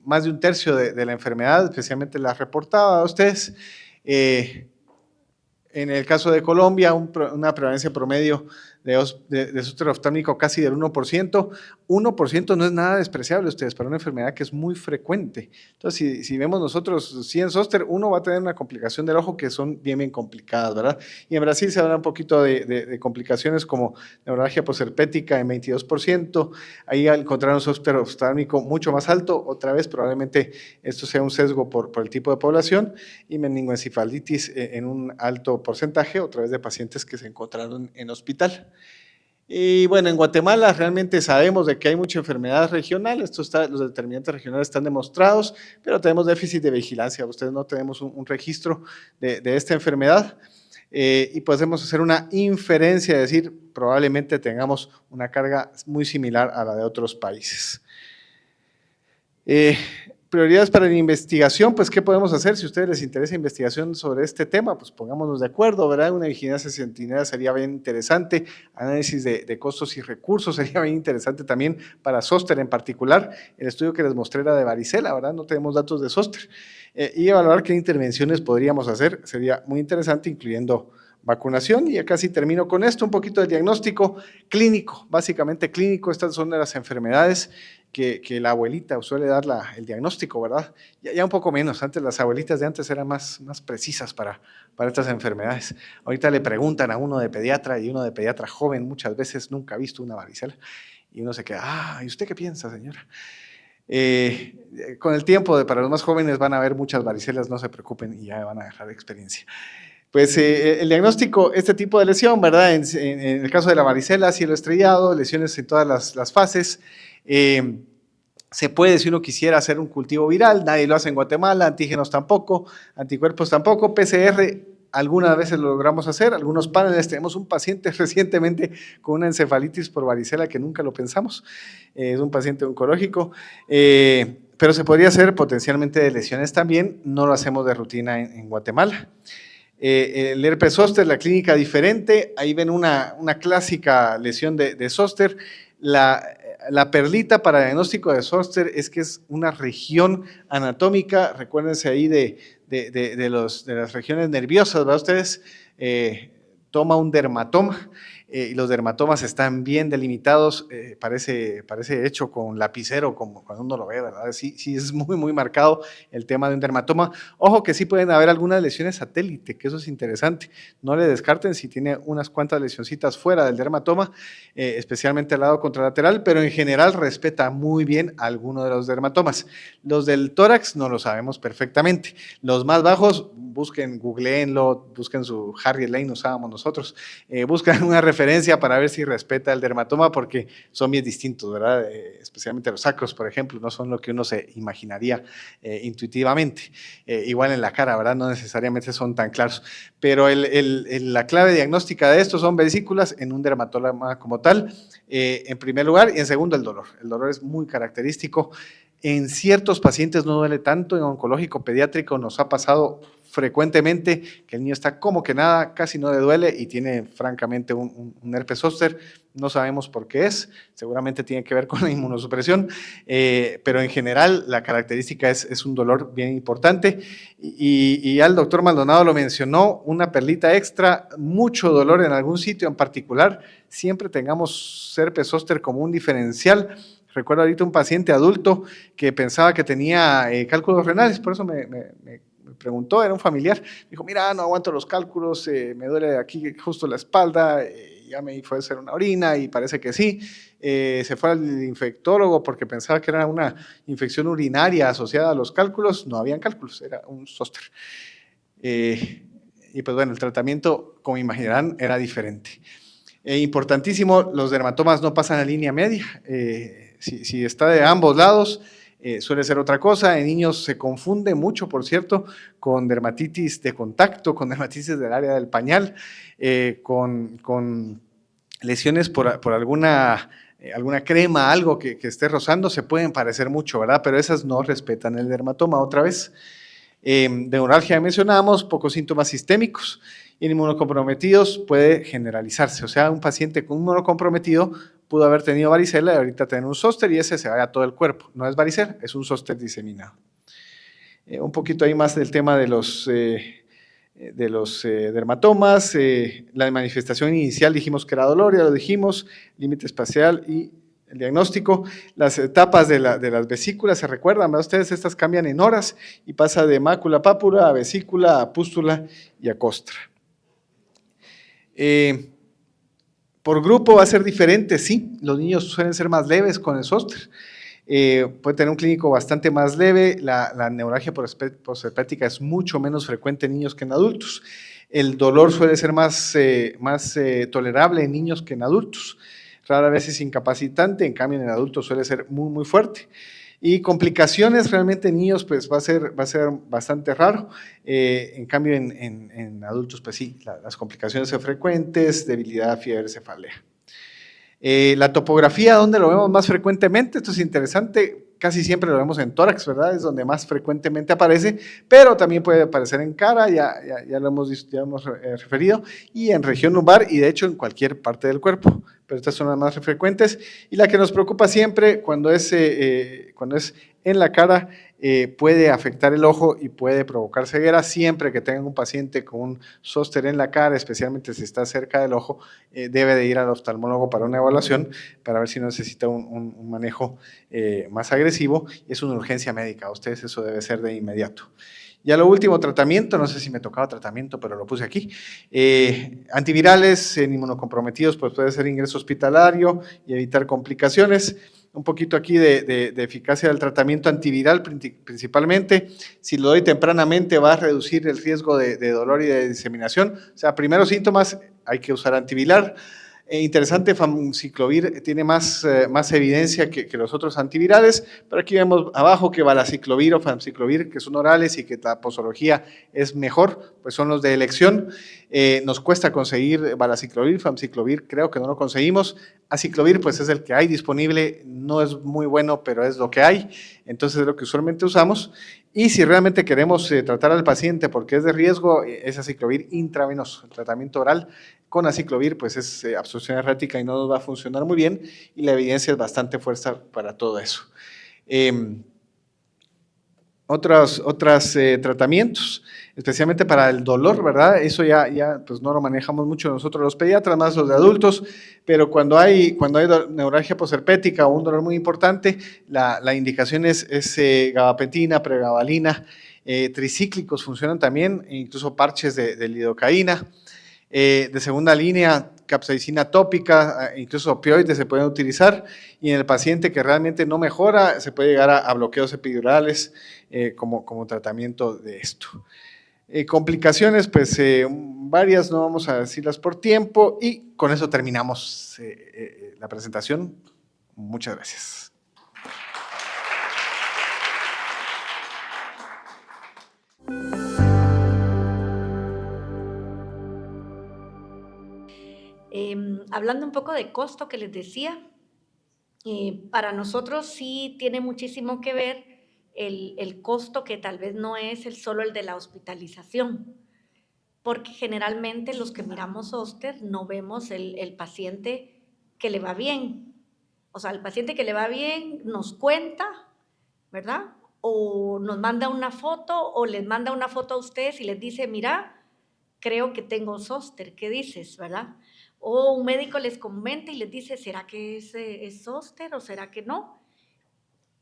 más de un tercio de la enfermedad, especialmente la reportaba a ustedes. En el caso de Colombia, una prevalencia promedio de zóster oftálmico casi del 1%. 1% no es nada despreciable, ustedes, para una enfermedad que es muy frecuente. Entonces, si vemos nosotros 100 zóster, uno va a tener una complicación del ojo que son bien complicadas, ¿verdad? Y en Brasil se habla un poquito de complicaciones como neuralgia posherpética en 22%. Ahí encontraron zóster oftálmico mucho más alto. Otra vez, probablemente esto sea un sesgo por el tipo de población, y meningoencefalitis en un alto porcentaje, otra vez de pacientes que se encontraron en hospital. Y bueno, en Guatemala realmente sabemos de que hay mucha enfermedad regional, los determinantes regionales están demostrados, pero tenemos déficit de vigilancia, ustedes no tenemos un registro de esta enfermedad, y podemos hacer una inferencia, es decir, probablemente tengamos una carga muy similar a la de otros países. Prioridades para la investigación, pues ¿qué podemos hacer? Si a ustedes les interesa investigación sobre este tema, pues pongámonos de acuerdo, ¿verdad? Una vigilancia centinela sería bien interesante, análisis de costos y recursos sería bien interesante también para zóster en particular. El estudio que les mostré era de varicela, ¿verdad? No tenemos datos de zóster. Y evaluar qué intervenciones podríamos hacer sería muy interesante, incluyendo vacunación. Y acá sí termino con esto, un poquito del diagnóstico clínico, básicamente clínico. Estas son de las enfermedades que la abuelita suele dar el diagnóstico, ¿verdad? Ya un poco menos, antes las abuelitas de antes eran más precisas para estas enfermedades. Ahorita le preguntan a uno de pediatra, y uno de pediatra joven muchas veces nunca ha visto una varicela, y uno se queda, ¿y usted qué piensa, señora? Con el tiempo, para los más jóvenes van a haber muchas varicelas, no se preocupen, y ya van a agarrar experiencia. Pues el diagnóstico, este tipo de lesión, ¿verdad? En el caso de la varicela, cielo estrellado, lesiones en todas las fases. Se puede, si uno quisiera, hacer un cultivo viral, nadie lo hace en Guatemala, antígenos tampoco, anticuerpos tampoco, PCR algunas veces lo logramos hacer, algunos paneles. Tenemos un paciente recientemente con una encefalitis por varicela que nunca lo pensamos, es un paciente oncológico, pero se podría hacer potencialmente de lesiones también, no lo hacemos de rutina en Guatemala. El herpes zóster, la clínica diferente, ahí ven una clásica lesión de zóster. La perlita para diagnóstico de zóster es que es una región anatómica, recuérdense ahí de las regiones nerviosas, ¿verdad? Ustedes toma un dermatoma, y los dermatomas están bien delimitados, parece hecho con lapicero, como cuando uno lo ve, ¿verdad? Sí es muy marcado el tema de un dermatoma. Ojo que sí pueden haber algunas lesiones satélite, que eso es interesante. No le descarten si tiene unas cuantas lesioncitas fuera del dermatoma, especialmente al lado contralateral, pero en general respeta muy bien alguno de los dermatomas. Los del tórax no lo sabemos perfectamente. Los más bajos, googleenlo, busquen su Harriet Lane, usábamos nosotros. Buscan una referencia para ver si respeta el dermatoma porque son bien distintos, ¿verdad? Especialmente los sacros, por ejemplo, no son lo que uno se imaginaría intuitivamente. Igual en la cara, ¿verdad? No necesariamente son tan claros. Pero la clave diagnóstica de esto son vesículas en un dermatoma como tal, en primer lugar, y en segundo el dolor. El dolor es muy característico. En ciertos pacientes no duele tanto, en oncológico pediátrico nos ha pasado frecuentemente que el niño está como que nada, casi no le duele y tiene francamente un herpes zóster. No sabemos por qué es, seguramente tiene que ver con la inmunosupresión, pero en general la característica es un dolor bien importante. Y ya el doctor Maldonado lo mencionó, una perlita extra, mucho dolor en algún sitio en particular, siempre tengamos herpes zóster como un diferencial. Recuerdo ahorita un paciente adulto que pensaba que tenía cálculos renales, por eso me preguntó, era un familiar, me dijo, mira, no aguanto los cálculos, me duele aquí justo la espalda, ya me fue a hacer una orina y parece que sí. Se fue al infectólogo porque pensaba que era una infección urinaria asociada a los cálculos, no habían cálculos, era un zóster. Y pues bueno, el tratamiento, como imaginarán, era diferente. Importantísimo, los dermatomas no pasan a línea media, si está de ambos lados, suele ser otra cosa. En niños se confunde mucho, por cierto, con dermatitis de contacto, con dermatitis del área del pañal, con lesiones por alguna crema, algo que esté rozando, se pueden parecer mucho, ¿verdad? Pero esas no respetan el dermatoma otra vez. De neuralgia mencionamos, pocos síntomas sistémicos. Y en inmunocomprometidos puede generalizarse, o sea, un paciente con un inmunocomprometido pudo haber tenido varicela y ahorita tener un zóster y ese se va a todo el cuerpo. No es varicela, es un zóster diseminado. Un poquito ahí más del tema de los dermatomas. La manifestación inicial dijimos que era dolor, ya lo dijimos, límite espacial y el diagnóstico. Las etapas de las vesículas, ¿se recuerdan? ¿Verdad? Ustedes estas cambian en horas y pasa de mácula pápura a vesícula, a pústula y a costra. Por grupo va a ser diferente, sí, los niños suelen ser más leves con el zóster, puede tener un clínico bastante más leve, la neuralgia posherpética es mucho menos frecuente en niños que en adultos, el dolor suele ser más tolerable en niños que en adultos, rara vez es incapacitante, en cambio en adultos suele ser muy, muy fuerte. Y complicaciones realmente en niños pues va a ser bastante raro, en cambio en adultos pues sí, las complicaciones son frecuentes, debilidad, fiebre, cefalea. La topografía, ¿dónde lo vemos más frecuentemente? Esto es interesante, casi siempre lo vemos en tórax, ¿verdad? Es donde más frecuentemente aparece, pero también puede aparecer en cara, ya lo hemos referido, y en región lumbar y de hecho en cualquier parte del cuerpo, pero estas son las más frecuentes. Y la que nos preocupa siempre cuando es en la cara, puede afectar el ojo y puede provocar ceguera. Siempre que tengan un paciente con un zóster en la cara, especialmente si está cerca del ojo, debe de ir al oftalmólogo para una evaluación, para ver si necesita un manejo más agresivo. Es una urgencia médica, a ustedes eso debe ser de inmediato. Ya lo último, tratamiento, no sé si me tocaba tratamiento, pero lo puse aquí. Antivirales en inmunocomprometidos, pues puede ser ingreso hospitalario y evitar complicaciones. Un poquito aquí de eficacia del tratamiento antiviral principalmente. Si lo doy tempranamente va a reducir el riesgo de dolor y de diseminación. O sea, primeros síntomas hay que usar antiviral. Interesante, famciclovir tiene más evidencia que los otros antivirales, pero aquí vemos abajo que valaciclovir o famciclovir, que son orales y que la posología es mejor, pues son los de elección. Nos cuesta conseguir valaciclovir, famciclovir creo que no lo conseguimos. Aciclovir pues es el que hay disponible, no es muy bueno, pero es lo que hay, entonces es lo que usualmente usamos. Y si realmente queremos tratar al paciente porque es de riesgo, es aciclovir intravenoso, el tratamiento oral con aciclovir pues es absorción errática y no nos va a funcionar muy bien y la evidencia es bastante fuerte para todo eso. Otros tratamientos, especialmente para el dolor, ¿verdad? Eso ya pues no lo manejamos mucho nosotros los pediatras, más los de adultos, pero cuando hay neuralgia posherpética o un dolor muy importante, la indicación es gabapentina, pregabalina, tricíclicos funcionan también, incluso parches de lidocaína. De segunda línea, capsaicina tópica, incluso opioides se pueden utilizar, y en el paciente que realmente no mejora, se puede llegar a bloqueos epidurales como tratamiento de esto. Complicaciones, pues varias, no vamos a decirlas por tiempo, y con eso terminamos la presentación. Muchas gracias. Hablando un poco de costo que les decía, para nosotros sí tiene muchísimo que ver el costo, que tal vez no es solo el de la hospitalización, porque generalmente los que miramos zóster no vemos el paciente que le va bien. O sea, el paciente que le va bien nos cuenta, ¿verdad? O nos manda una foto, o les manda una foto a ustedes y les dice, mira, creo que tengo zóster, ¿qué dices, verdad? O un médico les comenta y les dice, ¿será que es zóster o será que no?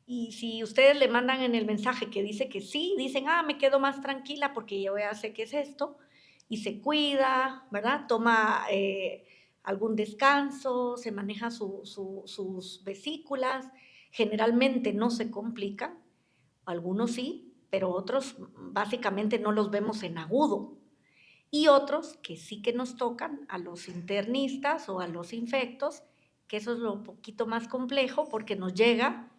Y si ustedes le mandan en el mensaje que dice que sí, dicen, me quedo más tranquila porque yo ya sé qué es esto, y se cuida, ¿verdad? Toma algún descanso, se maneja sus vesículas, generalmente no se complican, algunos sí, pero otros básicamente no los vemos en agudo. Y otros que sí que nos tocan a los internistas o a los infectos, que eso es lo poquito más complejo porque nos llega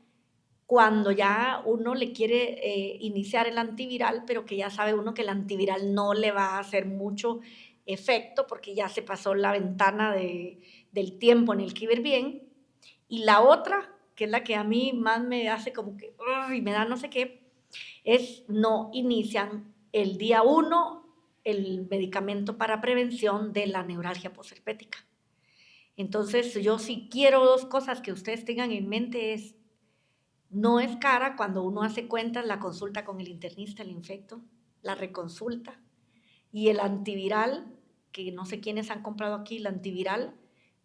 cuando ya uno le quiere iniciar el antiviral, pero que ya sabe uno que el antiviral no le va a hacer mucho efecto porque ya se pasó la ventana del tiempo en el que ir bien. Y la otra, que es la que a mí más me hace como que, uy, me da no sé qué, es no inician el día 1 el medicamento para prevención de la neuralgia posherpética. Entonces, yo sí quiero 2 cosas que ustedes tengan en mente es, no es cara cuando uno hace cuentas la consulta con el internista, el infecto, la reconsulta, y el antiviral, que no sé quiénes han comprado aquí el antiviral,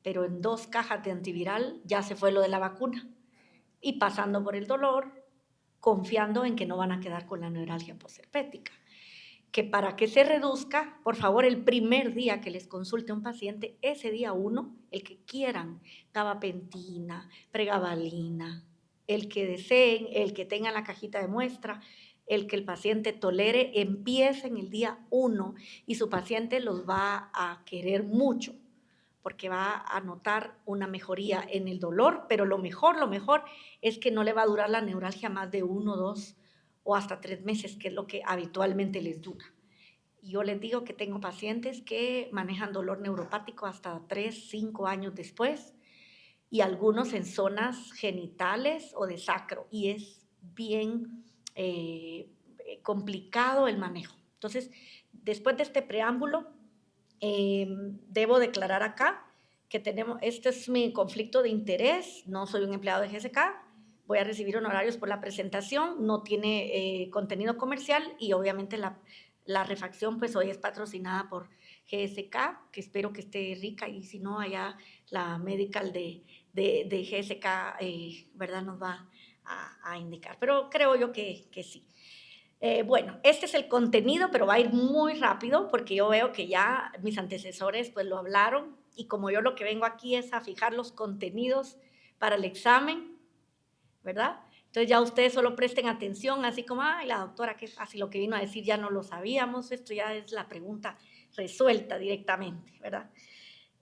pero en 2 cajas de antiviral ya se fue lo de la vacuna, y pasando por el dolor, confiando en que no van a quedar con la neuralgia posherpética. Que para que se reduzca, por favor, el primer día que les consulte un paciente, ese día 1, el que quieran, gabapentina, pregabalina, el que deseen, el que tenga la cajita de muestra, el que el paciente tolere, empiecen el día 1 y su paciente los va a querer mucho porque va a notar una mejoría en el dolor, pero lo mejor es que no le va a durar la neuralgia más de 1, 2 o hasta 3 meses, que es lo que habitualmente les dura. Y yo les digo que tengo pacientes que manejan dolor neuropático hasta 3, 5 años después, y algunos en zonas genitales o de sacro, y es bien complicado el manejo. Entonces, después de este preámbulo, debo declarar acá que este es mi conflicto de interés, no soy un empleado de GSK, voy a recibir honorarios por la presentación, no tiene contenido comercial y obviamente la refacción pues hoy es patrocinada por GSK, que espero que esté rica, y si no allá la medical de GSK, ¿verdad? Nos va a indicar, pero creo yo que sí. Bueno, este es el contenido, pero va a ir muy rápido porque yo veo que ya mis antecesores pues lo hablaron, y como yo lo que vengo aquí es a fijar los contenidos para el examen, ¿verdad? Entonces ya ustedes solo presten atención, así como, ay, la doctora, que así lo que vino a decir ya no lo sabíamos, esto ya es la pregunta resuelta directamente, ¿verdad?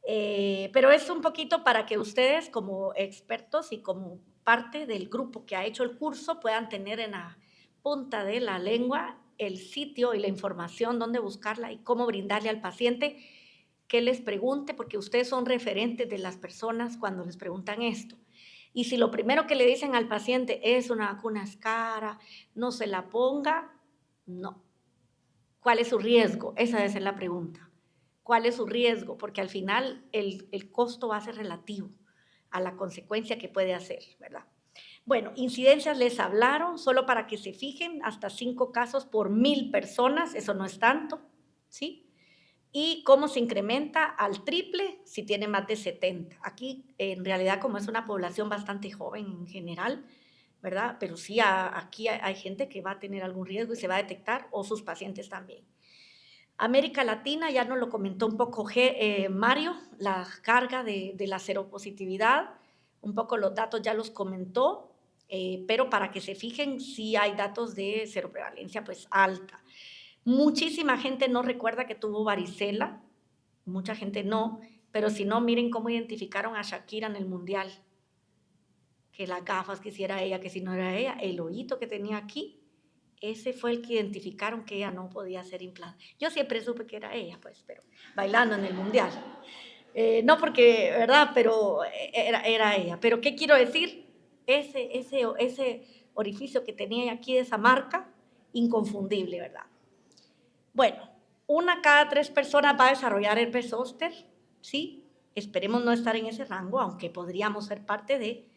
Pero es un poquito para que ustedes como expertos y como parte del grupo que ha hecho el curso puedan tener en la punta de la lengua el sitio y la información, dónde buscarla y cómo brindarle al paciente que les pregunte, porque ustedes son referentes de las personas cuando les preguntan esto. Y si lo primero que le dicen al paciente es una vacuna es cara, no se la ponga, no. ¿Cuál es su riesgo? Esa debe ser la pregunta. ¿Cuál es su riesgo? Porque al final el costo va a ser relativo a la consecuencia que puede hacer, ¿verdad? Bueno, incidencias les hablaron, solo para que se fijen, hasta 5 casos por 1000 personas, eso no es tanto, ¿sí? Y cómo se incrementa al triple si tiene más de 70. Aquí, en realidad, como es una población bastante joven en general, ¿verdad? Pero sí, aquí hay gente que va a tener algún riesgo y se va a detectar, o sus pacientes también. América Latina, ya nos lo comentó un poco Mario, la carga de la seropositividad, un poco los datos ya los comentó, pero para que se fijen, sí hay datos de seroprevalencia pues alta. Muchísima gente no recuerda que tuvo varicela, mucha gente no, pero si no, miren cómo identificaron a Shakira en el Mundial, que las gafas, que si era ella, que si no era ella, el ojito que tenía aquí, ese fue el que identificaron que ella no podía ser inflada. Yo siempre supe que era ella, pues, pero bailando en el Mundial. No porque, ¿verdad? Pero era ella. Pero ¿qué quiero decir? Ese orificio que tenía aquí de esa marca, inconfundible, ¿verdad? Bueno, 1 cada 3 personas va a desarrollar herpes zóster, ¿sí? Esperemos no estar en ese rango, aunque podríamos ser parte de.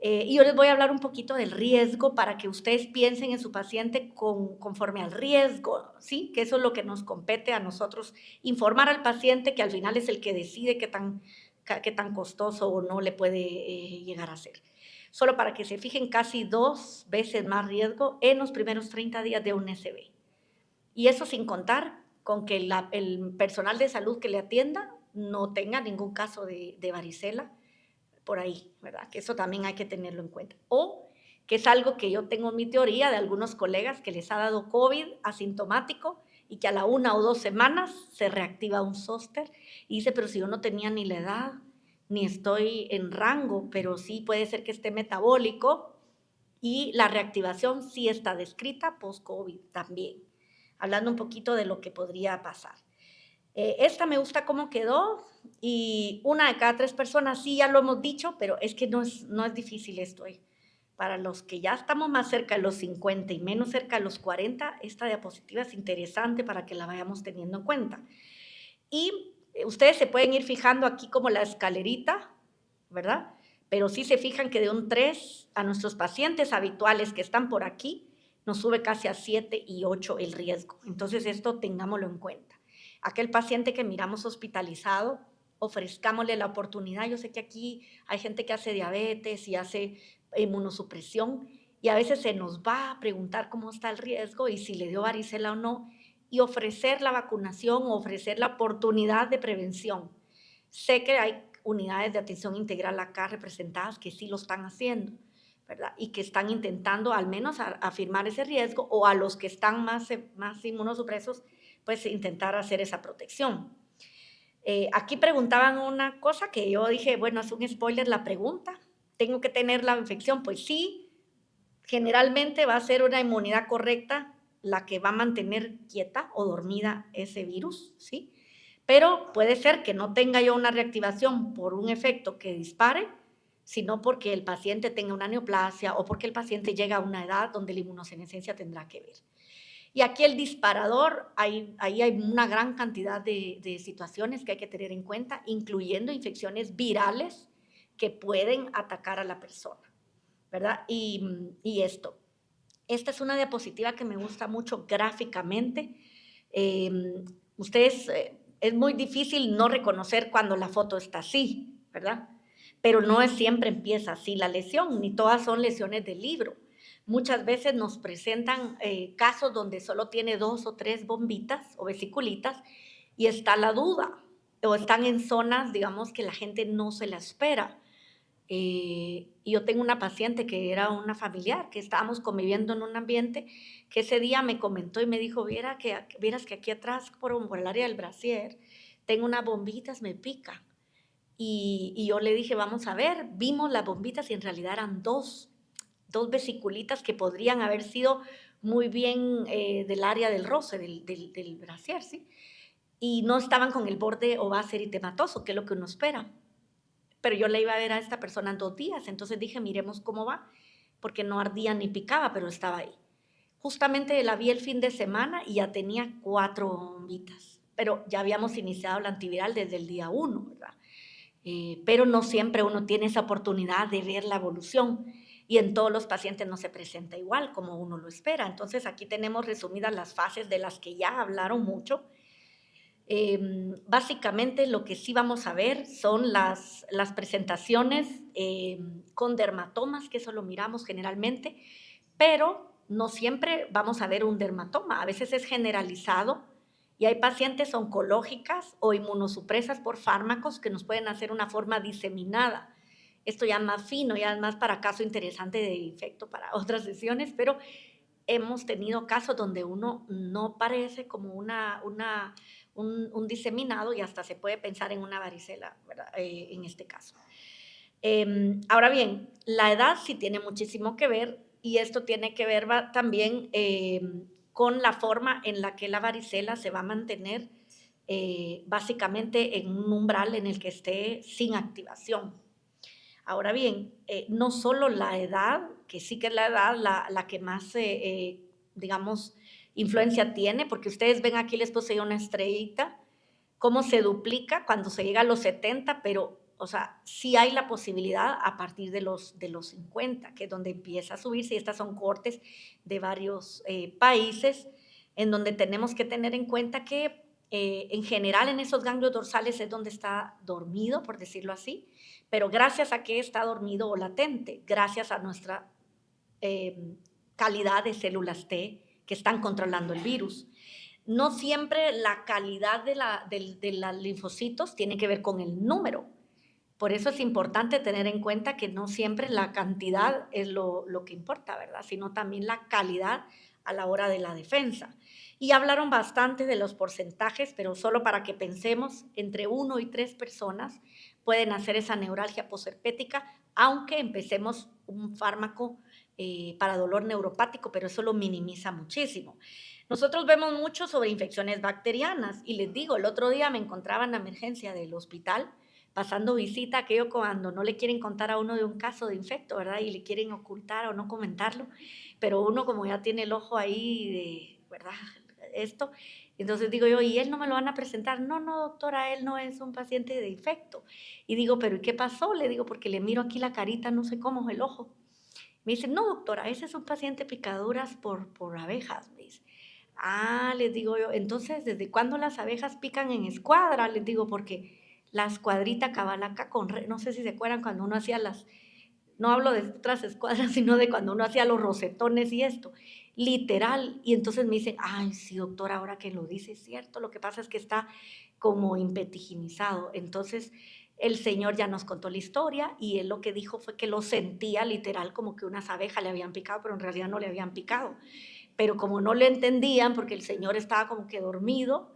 Y yo les voy a hablar un poquito del riesgo para que ustedes piensen en su paciente conforme al riesgo, ¿sí? Que eso es lo que nos compete a nosotros, informar al paciente, que al final es el que decide qué tan costoso o no le puede llegar a ser. Solo para que se fijen, casi 2 veces más riesgo en los primeros 30 días de un SB. Y eso sin contar con que el personal de salud que le atienda no tenga ningún caso de varicela por ahí, ¿verdad? Que eso también hay que tenerlo en cuenta. O que es algo que yo tengo en mi teoría de algunos colegas que les ha dado COVID asintomático y que a la 1 o 2 semanas se reactiva un zóster y dice, pero si yo no tenía ni la edad, ni estoy en rango, pero sí puede ser que esté metabólico y la reactivación sí está descrita post-COVID también, hablando un poquito de lo que podría pasar. Esta me gusta cómo quedó y 1 de cada 3 personas, sí, ya lo hemos dicho, pero es que no es difícil esto. Para los que ya estamos más cerca de los 50 y menos cerca de los 40, esta diapositiva es interesante para que la vayamos teniendo en cuenta. Y ustedes se pueden ir fijando aquí como la escalerita, ¿verdad? Pero sí se fijan que de un 3 a nuestros pacientes habituales que están por aquí, nos sube casi a 7 y 8 el riesgo. Entonces esto tengámoslo en cuenta. Aquel paciente que miramos hospitalizado, ofrezcámosle la oportunidad. Yo sé que aquí hay gente que hace diabetes y hace inmunosupresión y a veces se nos va a preguntar cómo está el riesgo y si le dio varicela o no, y ofrecer la vacunación, ofrecer la oportunidad de prevención. Sé que hay unidades de atención integral acá representadas que sí lo están haciendo, ¿verdad? Y que están intentando al menos afirmar ese riesgo, o a los que están más inmunosupresos, pues intentar hacer esa protección. Aquí preguntaban una cosa que yo dije, bueno, es un spoiler la pregunta, ¿tengo que tener la infección? Pues sí, generalmente va a ser una inmunidad correcta la que va a mantener quieta o dormida ese virus, ¿sí? Pero puede ser que no tenga yo una reactivación por un efecto que dispare, sino porque el paciente tenga una neoplasia o porque el paciente llega a una edad donde la inmunosenescencia tendrá que ver. Y aquí el disparador, ahí hay una gran cantidad de situaciones que hay que tener en cuenta, incluyendo infecciones virales que pueden atacar a la persona, ¿verdad? Y esta es una diapositiva que me gusta mucho gráficamente. Ustedes, es muy difícil no reconocer cuando la foto está así, ¿verdad? Pero no es siempre empieza así la lesión, ni todas son lesiones del libro. Muchas veces nos presentan casos donde solo tiene 2 o 3 bombitas o vesiculitas y está la duda, o están en zonas, digamos, que la gente no se la espera. Y yo tengo una paciente que era una familiar, que estábamos conviviendo en un ambiente, que ese día me comentó y me dijo, vieras que aquí atrás, por el área del brasier, tengo unas bombitas, me pica. Y yo le dije, vamos a ver, vimos las bombitas y en realidad eran dos vesiculitas que podrían haber sido muy bien del área del roce, del brasier, ¿sí? Y no estaban con el borde o base eritematoso, que es lo que uno espera. Pero yo le iba a ver a esta persona en 2 días, entonces dije, miremos cómo va, porque no ardía ni picaba, pero estaba ahí. Justamente la vi el fin de semana y ya tenía 4 bombitas, pero ya habíamos iniciado la antiviral desde el día 1, ¿verdad? Pero no siempre uno tiene esa oportunidad de ver la evolución y en todos los pacientes no se presenta igual como uno lo espera. Entonces aquí tenemos resumidas las fases de las que ya hablaron mucho. Básicamente lo que sí vamos a ver son las presentaciones con dermatomas, que eso lo miramos generalmente, pero no siempre vamos a ver un dermatoma, a veces es generalizado y hay pacientes oncológicas o inmunosupresas por fármacos que nos pueden hacer una forma diseminada. Esto ya más fino, ya es más para caso interesante de efecto para otras sesiones, pero hemos tenido casos donde uno no parece como un diseminado y hasta se puede pensar en una varicela, ¿verdad? En este caso. Ahora bien, la edad sí tiene muchísimo que ver y esto tiene que ver también con la forma en la que la varicela se va a mantener básicamente en un umbral en el que esté sin activación. Ahora bien, no solo la edad, que sí que es la edad la que más, digamos, influencia tiene, porque ustedes ven aquí les puse una estrellita, cómo se duplica cuando se llega a los 70, pero, o sea, sí hay la posibilidad a partir de los 50, que es donde empieza a subirse, y estas son cortes de varios países, en donde tenemos que tener en cuenta que en general en esos ganglios dorsales es donde está dormido, por decirlo así, pero gracias a que está dormido o latente, gracias a nuestra calidad de células T que están controlando el virus. No siempre la calidad de los linfocitos tiene que ver con el número. Por eso es importante tener en cuenta que no siempre la cantidad es lo que importa, ¿verdad? Sino también la calidad a la hora de la defensa. Y hablaron bastante de los porcentajes, pero solo para que pensemos, entre 1 y 3 personas pueden hacer esa neuralgia posherpética, aunque empecemos un fármaco para dolor neuropático, pero eso lo minimiza muchísimo. Nosotros vemos mucho sobre infecciones bacterianas y les digo, el otro día me encontraba en la emergencia del hospital pasando visita, aquello cuando no le quieren contar a uno de un caso de infecto, ¿verdad? Y le quieren ocultar o no comentarlo, pero uno como ya tiene el ojo ahí de, ¿verdad? Esto, entonces digo yo, ¿y él no me lo van a presentar? No, no, doctora, él no es un paciente de infecto. Y digo, ¿pero y qué pasó? Le digo, porque le miro aquí la carita, no sé cómo, el ojo. Me dice, no, doctora, ese es un paciente de picaduras por abejas, me dice. Ah, les digo yo, entonces, ¿desde cuándo las abejas pican en escuadra? Les digo, porque la escuadrita cabalaca no sé si se acuerdan cuando uno hacía no hablo de otras escuadras, sino de cuando uno hacía los rosetones y esto, literal. Y entonces me dicen, ay, sí, doctora, ahora que lo dice es cierto, lo que pasa es que está como impetiginizado. Entonces, el señor ya nos contó la historia y él lo que dijo fue que lo sentía literal como que unas abejas le habían picado, pero en realidad no le habían picado. Pero como no le entendían, porque el señor estaba como que dormido,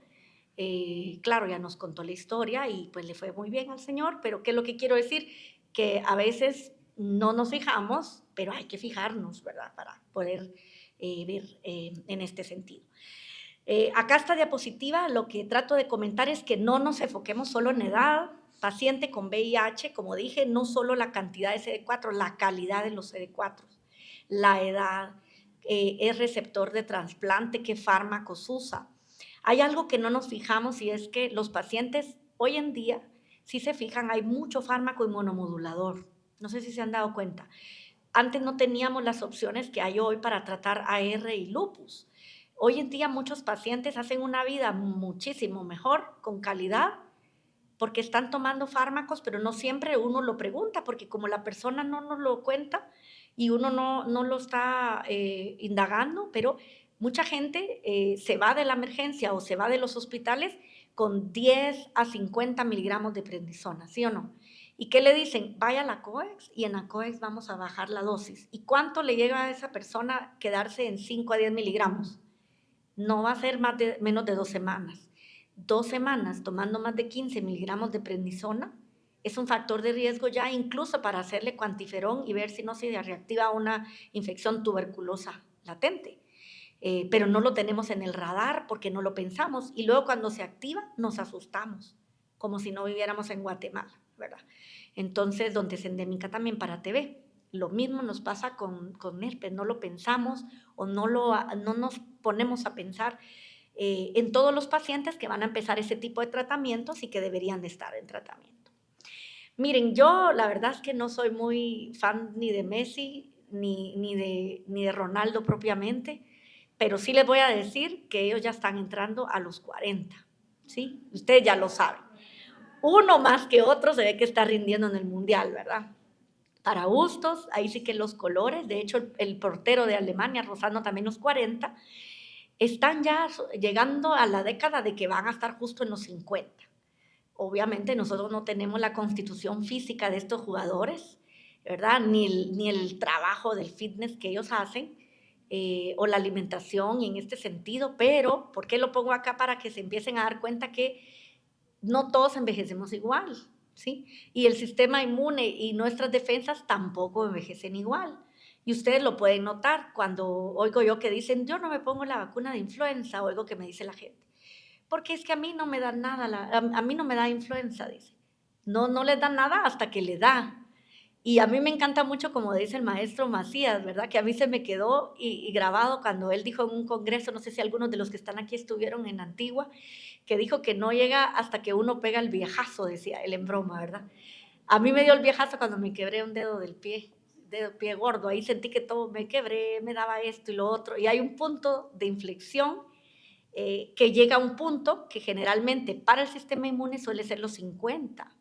claro, ya nos contó la historia y pues le fue muy bien al señor, pero ¿qué es lo que quiero decir? Que a veces no nos fijamos, pero hay que fijarnos, ¿verdad? Para poder ver en este sentido. Acá esta diapositiva, lo que trato de comentar es que no nos enfoquemos solo en edad, paciente con VIH, como dije, no solo la cantidad de CD4, la calidad de los CD4, la edad, es receptor de trasplante, qué fármacos usa. Hay algo que no nos fijamos y es que los pacientes hoy en día, si se fijan, hay mucho fármaco inmunomodulador. No sé si se han dado cuenta. Antes no teníamos las opciones que hay hoy para tratar AR y lupus. Hoy en día muchos pacientes hacen una vida muchísimo mejor, con calidad, porque están tomando fármacos, pero no siempre uno lo pregunta, porque como la persona no nos lo cuenta y uno no lo está indagando, pero mucha gente se va de la emergencia o se va de los hospitales con 10 a 50 miligramos de prednisona, ¿sí o no? ¿Y qué le dicen? Vaya a la COEX y en la COEX vamos a bajar la dosis. ¿Y cuánto le llega a esa persona quedarse en 5 a 10 miligramos? No va a ser menos de 2 semanas. 2 semanas tomando más de 15 miligramos de prednisona es un factor de riesgo ya incluso para hacerle cuantiferón y ver si no se reactiva una infección tuberculosa latente. Pero no lo tenemos en el radar porque no lo pensamos y luego cuando se activa nos asustamos, como si no viviéramos en Guatemala, ¿verdad? Entonces, donde es endémica también para TB. Lo mismo nos pasa con herpes, no lo pensamos o no nos ponemos a pensar en todos los pacientes que van a empezar ese tipo de tratamientos y que deberían de estar en tratamiento. Miren, yo la verdad es que no soy muy fan ni de Messi ni de Ronaldo propiamente, pero sí les voy a decir que ellos ya están entrando a los 40, ¿sí? Ustedes ya lo saben. Uno más que otro se ve que está rindiendo en el Mundial, ¿verdad? Para gustos, ahí sí que los colores, de hecho el portero de Alemania, rozando también los 40, están ya llegando a la década de que van a estar justo en los 50. Obviamente nosotros no tenemos la constitución física de estos jugadores, ¿verdad? Ni el trabajo del fitness que ellos hacen, o la alimentación en este sentido, pero ¿por qué lo pongo acá? Para que se empiecen a dar cuenta que no todos envejecemos igual, ¿sí? Y el sistema inmune y nuestras defensas tampoco envejecen igual. Y ustedes lo pueden notar cuando oigo yo que dicen, yo no me pongo la vacuna de influenza, oigo que me dice la gente, porque es que a mí no me da nada, a mí no me da influenza, dice. No, no les da nada hasta que le da. Y a mí me encanta mucho, como dice el maestro Macías, ¿verdad? Que a mí se me quedó y grabado cuando él dijo en un congreso, no sé si algunos de los que están aquí estuvieron en Antigua, que dijo que no llega hasta que uno pega el viejazo, decía él en broma, ¿verdad? A mí me dio el viejazo cuando me quebré un dedo del pie gordo, ahí sentí que todo me quebré, me daba esto y lo otro, y hay un punto de inflexión que llega a un punto que generalmente para el sistema inmune suele ser los 50,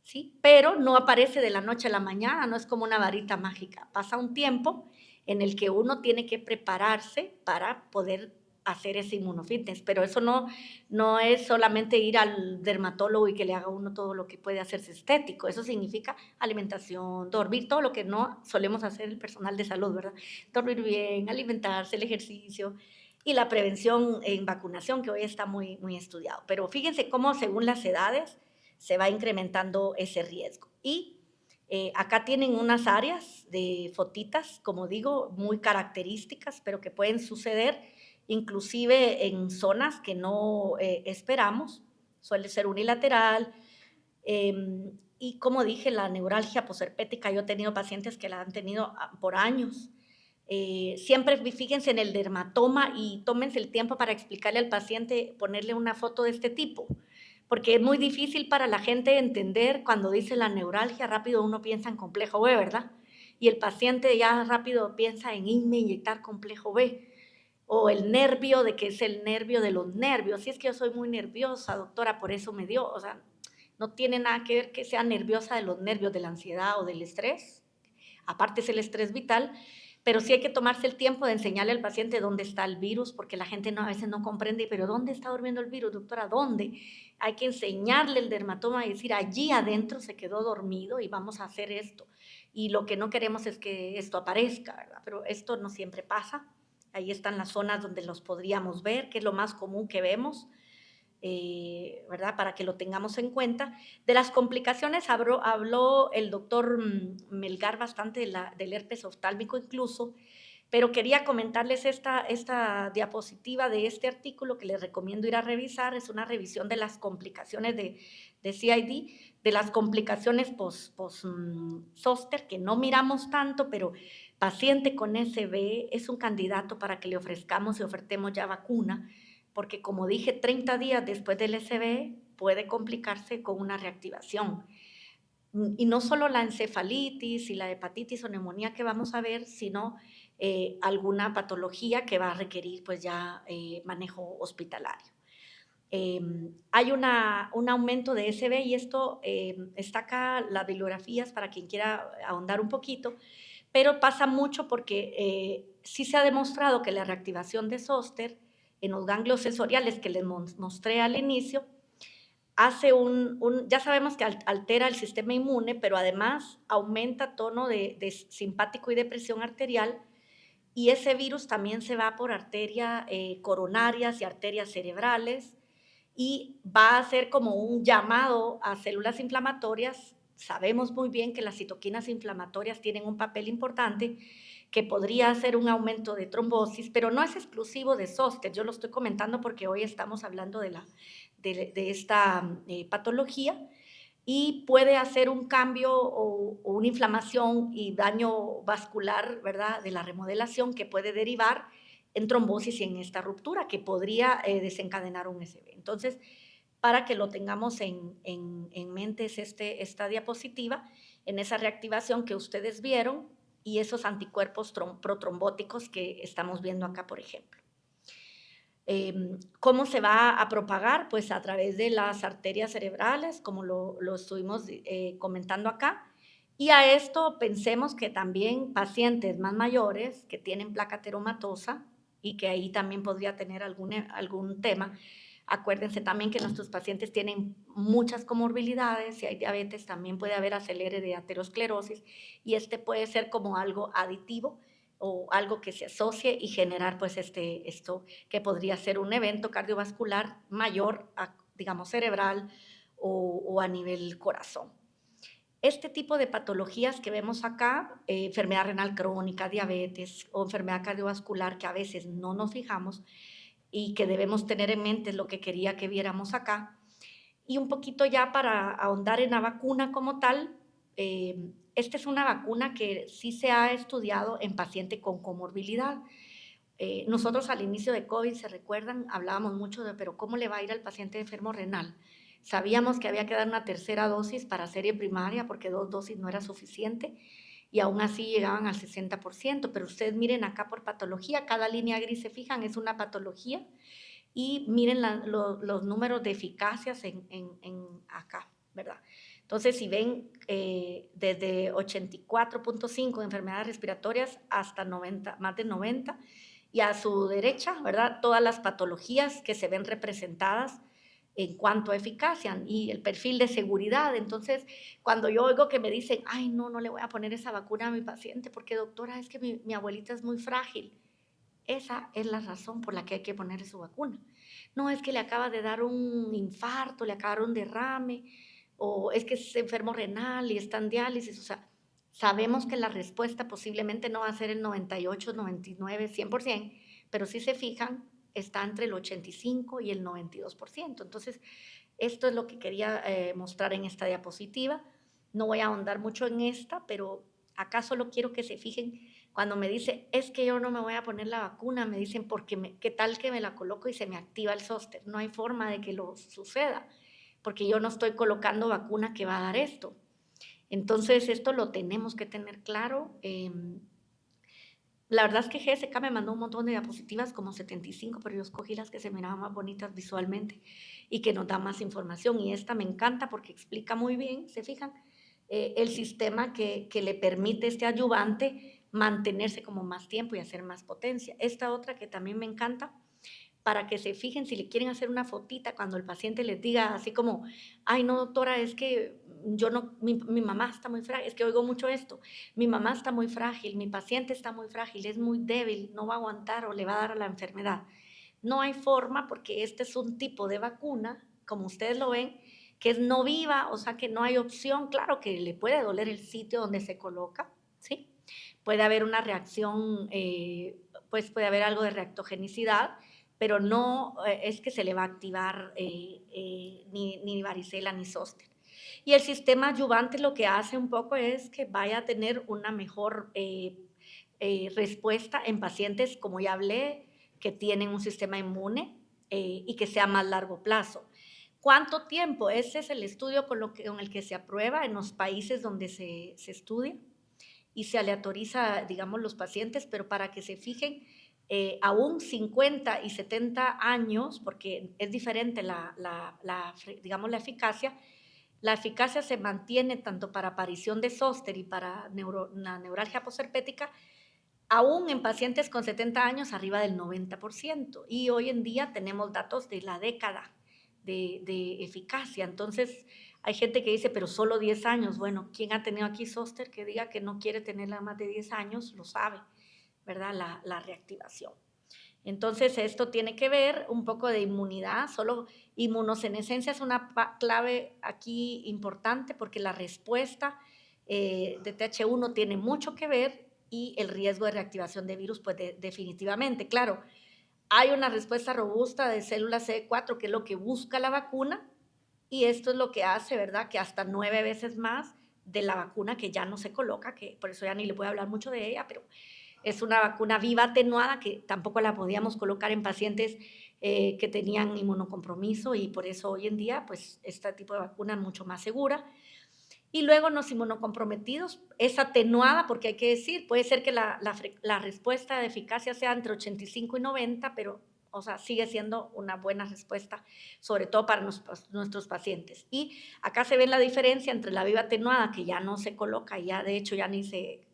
¿sí? Pero no aparece de la noche a la mañana, no es como una varita mágica, pasa un tiempo en el que uno tiene que prepararse para poder hacer ese inmunofitness, pero eso no es solamente ir al dermatólogo y que le haga uno todo lo que puede hacerse estético, eso significa alimentación, dormir, todo lo que no solemos hacer el personal de salud, ¿verdad? Dormir bien, alimentarse, el ejercicio y la prevención en vacunación, que hoy está muy, muy estudiado. Pero fíjense cómo según las edades se va incrementando ese riesgo. Y acá tienen unas áreas de fotitas, como digo, muy características, pero que pueden suceder inclusive en zonas que no esperamos, suele ser unilateral, y como dije, la neuralgia posherpética, yo he tenido pacientes que la han tenido por años. Siempre fíjense en el dermatoma y tómense el tiempo para explicarle al paciente, ponerle una foto de este tipo, porque es muy difícil para la gente entender cuando dice la neuralgia, rápido uno piensa en complejo B, ¿verdad? Y el paciente ya rápido piensa en irme a inyectar complejo B, o el nervio, de que es el nervio de los nervios. Si es que yo soy muy nerviosa, doctora, por eso me dio, o sea, no tiene nada que ver que sea nerviosa de los nervios, de la ansiedad o del estrés, aparte es el estrés vital, pero sí hay que tomarse el tiempo de enseñarle al paciente dónde está el virus, porque la gente a veces no comprende, pero ¿dónde está durmiendo el virus, doctora? ¿Dónde? Hay que enseñarle el dermatoma y decir, allí adentro se quedó dormido y vamos a hacer esto. Y lo que no queremos es que esto aparezca, ¿verdad? Pero esto no siempre pasa. Ahí están las zonas donde los podríamos ver, que es lo más común que vemos, ¿verdad? Para que lo tengamos en cuenta. De las complicaciones habló el doctor Melgar bastante del herpes oftálmico incluso, pero quería comentarles esta diapositiva de este artículo que les recomiendo ir a revisar. Es una revisión de las complicaciones de CID, de las complicaciones post-zóster, que no miramos tanto, pero paciente con SB es un candidato para que le ofrezcamos y ofertemos ya vacuna, porque como dije, 30 días después del SB puede complicarse con una reactivación. Y no solo la encefalitis y la hepatitis o neumonía que vamos a ver, sino alguna patología que va a requerir pues ya manejo hospitalario. Hay un aumento de SB y esto está acá, las bibliografías para quien quiera ahondar un poquito, pero pasa mucho porque sí se ha demostrado que la reactivación de zóster en los ganglios sensoriales que les mostré al inicio, hace ya sabemos que altera el sistema inmune, pero además aumenta tono de simpático y de presión arterial, y ese virus también se va por arterias coronarias y arterias cerebrales, y va a hacer como un llamado a células inflamatorias. Sabemos muy bien que las citoquinas inflamatorias tienen un papel importante, que podría hacer un aumento de trombosis, pero no es exclusivo de zóster. Yo lo estoy comentando porque hoy estamos hablando de esta patología, y puede hacer un cambio o una inflamación y daño vascular, ¿verdad?, de la remodelación, que puede derivar en trombosis y en esta ruptura que podría desencadenar un SB. Entonces, para que lo tengamos en mente es esta diapositiva, en esa reactivación que ustedes vieron y esos anticuerpos protrombóticos que estamos viendo acá, por ejemplo. ¿Cómo se va a propagar? Pues a través de las arterias cerebrales, como lo estuvimos comentando acá. Y a esto pensemos que también pacientes más mayores que tienen placa teromatosa y que ahí también podría tener algún tema. Acuérdense también que nuestros pacientes tienen muchas comorbilidades. Si hay diabetes, también puede haber acelere de aterosclerosis, y este puede ser como algo aditivo o algo que se asocie y generar pues esto que podría ser un evento cardiovascular mayor, digamos cerebral o a nivel corazón. Este tipo de patologías que vemos acá, enfermedad renal crónica, diabetes o enfermedad cardiovascular que a veces no nos fijamos y que debemos tener en mente, es lo que quería que viéramos acá. Y un poquito ya para ahondar en la vacuna como tal, esta es una vacuna que sí se ha estudiado en paciente con comorbilidad. Nosotros al inicio de COVID, ¿se recuerdan? Hablábamos mucho de, pero ¿cómo le va a ir al paciente enfermo renal? Sabíamos que había que dar una tercera dosis para serie primaria porque 2 dosis no era suficiente y aún así llegaban al 60%, pero ustedes miren acá por patología, cada línea gris, se fijan, es una patología y miren los números de eficacias en acá, ¿verdad? Entonces, si ven desde 84.5 enfermedades respiratorias hasta 90, más de 90, y a su derecha, ¿verdad? Todas las patologías que se ven representadas en cuanto a eficacia y el perfil de seguridad. Entonces, cuando yo oigo que me dicen, ay, no, no le voy a poner esa vacuna a mi paciente porque doctora, es que mi abuelita es muy frágil. Esa es la razón por la que hay que ponerle su vacuna. No es que le acaba de dar un infarto, le acaba de dar un derrame, o es que es enfermo renal y está en diálisis. O sea, sabemos que la respuesta posiblemente no va a ser el 98, 99, 100%, pero si se fijan, está entre el 85 y el 92%. Entonces, esto es lo que quería mostrar en esta diapositiva. No voy a ahondar mucho en esta, pero acá solo quiero que se fijen cuando me dice, es que yo no me voy a poner la vacuna, me dicen, porque ¿qué tal que me la coloco y se me activa el zóster? No hay forma de que lo suceda, porque yo no estoy colocando vacuna que va a dar esto. Entonces, esto lo tenemos que tener claro. La verdad es que GSK me mandó un montón de diapositivas, como 75, pero yo escogí las que se miraban más bonitas visualmente y que nos da más información. Y esta me encanta porque explica muy bien, ¿se fijan? El sistema que le permite a este adyuvante mantenerse como más tiempo y hacer más potencia. Esta otra que también me encanta, para que se fijen si le quieren hacer una fotita cuando el paciente les diga así como, ay no doctora, es que yo no, mi mamá está muy frágil, es que oigo mucho esto, mi mamá está muy frágil, mi paciente está muy frágil, es muy débil, no va a aguantar o le va a dar a la enfermedad. No hay forma porque este es un tipo de vacuna, como ustedes lo ven, que es no viva, o sea que no hay opción, claro que le puede doler el sitio donde se coloca, ¿sí? Puede haber una reacción, pues puede haber algo de reactogenicidad, pero no es que se le va a activar ni varicela ni zóster. Y el sistema adyuvante lo que hace un poco es que vaya a tener una mejor respuesta en pacientes, como ya hablé, que tienen un sistema inmune y que sea a más largo plazo. ¿Cuánto tiempo? Ese es el estudio con el que se aprueba en los países donde se estudia y se aleatoriza, digamos, los pacientes, pero para que se fijen, aún 50 y 70 años, porque es diferente digamos, la eficacia se mantiene tanto para aparición de zóster y para la neuralgia posherpética, aún en pacientes con 70 años arriba del 90%. Y hoy en día tenemos datos de la década de eficacia. Entonces, hay gente que dice, pero solo 10 años. Bueno, ¿quién ha tenido aquí zóster que diga que no quiere tenerla más de 10 años? Lo sabe, ¿verdad? La reactivación. Entonces, esto tiene que ver un poco de inmunidad, solo inmunosenescencia es una clave aquí importante porque la respuesta de TH1 tiene mucho que ver y el riesgo de reactivación de virus, pues definitivamente, claro, hay una respuesta robusta de células CD4, que es lo que busca la vacuna, y esto es lo que hace, ¿verdad?, que hasta 9 veces más de la vacuna que ya no se coloca, que por eso ya ni le voy a hablar mucho de ella, pero es una vacuna viva atenuada que tampoco la podíamos colocar en pacientes que tenían inmunocompromiso y por eso hoy en día, pues, este tipo de vacuna es mucho más segura. Y luego los inmunocomprometidos es atenuada, porque hay que decir, puede ser que la respuesta de eficacia sea entre 85 y 90, pero, o sea, sigue siendo una buena respuesta, sobre todo para nuestros pacientes. Y acá se ve la diferencia entre la viva atenuada, que ya no se coloca, ya de hecho ya ni se...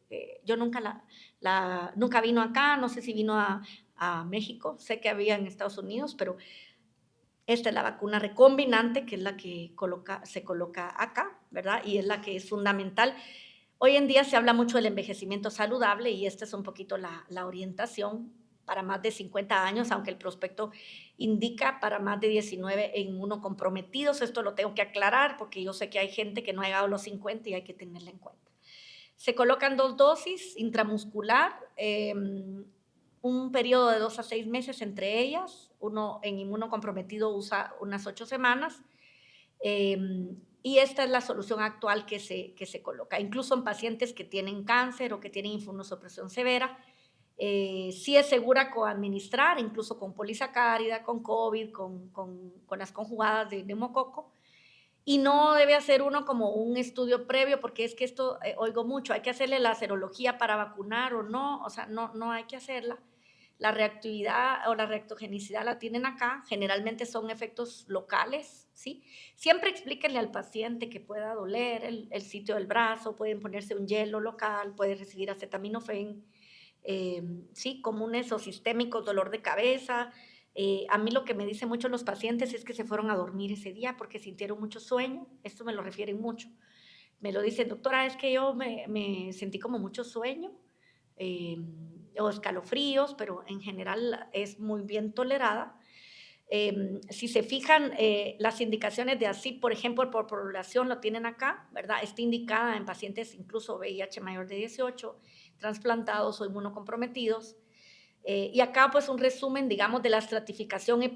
yo nunca nunca vino acá, no sé si vino a México, sé que había en Estados Unidos, pero esta es la vacuna recombinante, que es la que se coloca acá, ¿verdad? Y es la que es fundamental. Hoy en día se habla mucho del envejecimiento saludable y esta es un poquito la orientación para más de 50 años, aunque el prospecto indica para más de 19 en inmunocomprometidos. Esto lo tengo que aclarar porque yo sé que hay gente que no ha llegado a los 50 y hay que tenerla en cuenta. Se colocan 2 dosis intramuscular, un periodo de 2 a 6 meses entre ellas. Uno en inmunocomprometido usa unas 8 semanas. Y esta es la solución actual que se coloca. Incluso en pacientes que tienen cáncer o que tienen inmunosupresión severa, sí es segura coadministrar, incluso con polisacárida, con COVID, con las conjugadas de neumococo. Y no debe hacer uno como un estudio previo, porque es que esto oigo mucho, hay que hacerle la serología para vacunar o no, o sea, no hay que hacerla. La reactividad o la reactogenicidad la tienen acá, generalmente son efectos locales, ¿sí? Siempre explíquenle al paciente que pueda doler el sitio del brazo, pueden ponerse un hielo local, puede recibir acetaminofén, sí, comunes o sistémicos, dolor de cabeza. A mí lo que me dicen mucho los pacientes es que se fueron a dormir ese día porque sintieron mucho sueño, esto me lo refieren mucho. Me lo dicen, doctora, es que yo me sentí como mucho sueño, o escalofríos, pero en general es muy bien tolerada. Si se fijan, las indicaciones de ACIP, por ejemplo, por población lo tienen acá, ¿verdad? Está indicada en pacientes incluso VIH mayor de 18, trasplantados o inmunocomprometidos. Y acá pues un resumen, digamos, de la estratificación y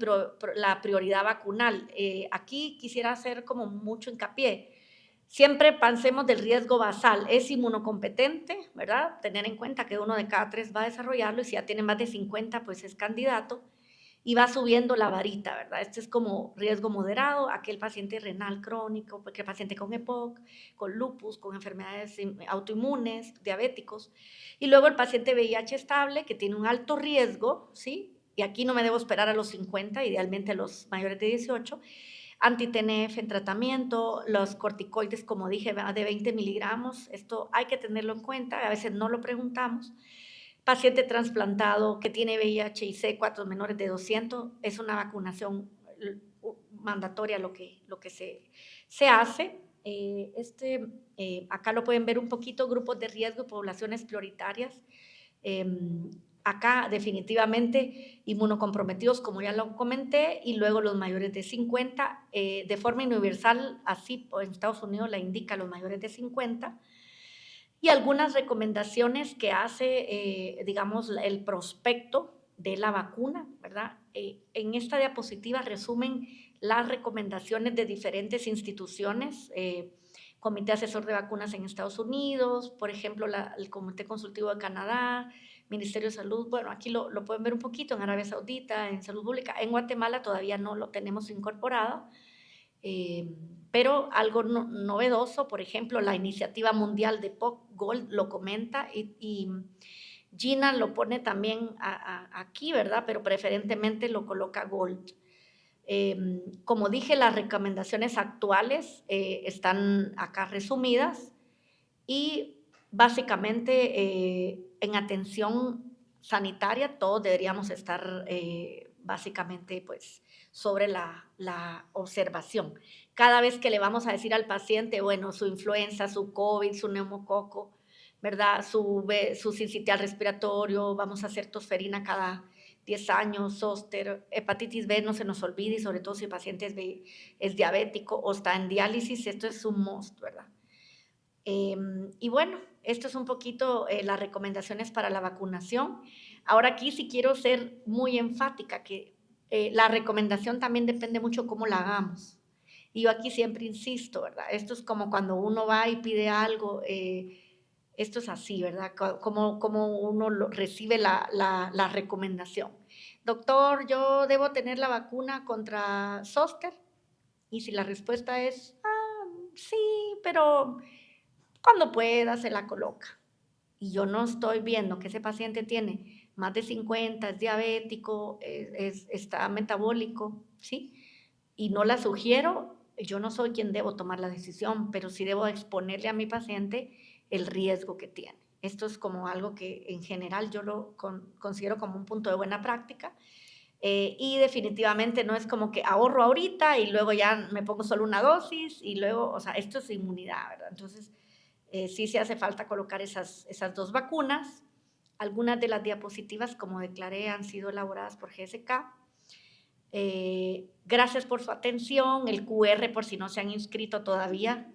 la prioridad vacunal. Aquí quisiera hacer como mucho hincapié. Siempre pensemos del riesgo basal, es inmunocompetente, ¿verdad? Tener en cuenta que 1 de cada 3 va a desarrollarlo y si ya tiene más de 50, pues es candidato y va subiendo la varita, ¿verdad? Este es como riesgo moderado, aquel paciente renal crónico, aquel paciente con EPOC, con lupus, con enfermedades autoinmunes, diabéticos, y luego el paciente VIH estable que tiene un alto riesgo, ¿sí? Y aquí no me debo esperar a los 50, idealmente a los mayores de 18, anti-TNF en tratamiento, los corticoides, como dije, de 20 miligramos, esto hay que tenerlo en cuenta, a veces no lo preguntamos. Paciente trasplantado que tiene VIH y C4 menores de 200, es una vacunación mandatoria lo que se hace. Acá lo pueden ver un poquito, grupos de riesgo, poblaciones prioritarias. Acá definitivamente inmunocomprometidos, como ya lo comenté, y luego los mayores de 50, de forma universal, así en Estados Unidos la indica los mayores de 50, y algunas recomendaciones que hace, digamos, el prospecto de la vacuna, ¿verdad? En esta diapositiva resumen las recomendaciones de diferentes instituciones, Comité Asesor de Vacunas en Estados Unidos, por ejemplo, el Comité Consultivo de Canadá, Ministerio de Salud, bueno, aquí lo pueden ver un poquito, en Arabia Saudita, en Salud Pública, en Guatemala todavía no lo tenemos incorporado, pero algo novedoso, por ejemplo, la iniciativa mundial de POC Gold lo comenta y Gina lo pone también aquí, ¿verdad? Pero preferentemente lo coloca Gold. Como dije, las recomendaciones actuales están acá resumidas y básicamente en atención sanitaria todos deberíamos estar básicamente pues sobre la observación. Cada vez que le vamos a decir al paciente, bueno, su influenza, su COVID, su neumococo, ¿verdad? Su sincitial respiratorio, vamos a hacer tosferina cada 10 años, zóster, hepatitis B, no se nos olvide, y sobre todo si el paciente es diabético o está en diálisis, esto es un must, ¿verdad? Y bueno, esto es un poquito las recomendaciones para la vacunación. Ahora aquí sí quiero ser muy enfática, que la recomendación también depende mucho cómo la hagamos. Y yo aquí siempre insisto, ¿verdad? Esto es como cuando uno va y pide algo, esto es así, ¿verdad? Como uno recibe la recomendación. Doctor, ¿yo debo tener la vacuna contra zóster? Y si la respuesta es, sí, pero cuando pueda se la coloca. Y yo no estoy viendo que ese paciente tiene más de 50, es diabético, está metabólico, ¿sí? Y no la sugiero, yo no soy quien debo tomar la decisión, pero sí debo exponerle a mi paciente el riesgo que tiene. Esto es como algo que en general yo lo considero como un punto de buena práctica. Y definitivamente no es como que ahorro ahorita y luego ya me pongo solo una dosis y luego, o sea, esto es inmunidad, ¿verdad? Entonces, Sí se hace falta colocar esas 2 vacunas. Algunas de las diapositivas, como declaré, han sido elaboradas por GSK. Gracias por su atención. El QR, por si no se han inscrito todavía,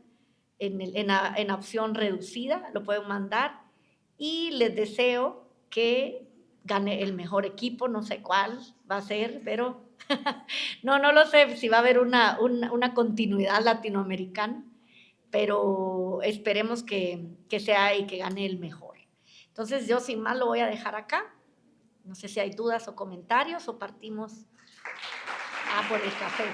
en la opción reducida, lo pueden mandar. Y les deseo que gane el mejor equipo, no sé cuál va a ser, pero no lo sé si va a haber una continuidad latinoamericana, pero esperemos que sea y que gane el mejor. Entonces, yo sin más lo voy a dejar acá. No sé si hay dudas o comentarios o partimos por el café.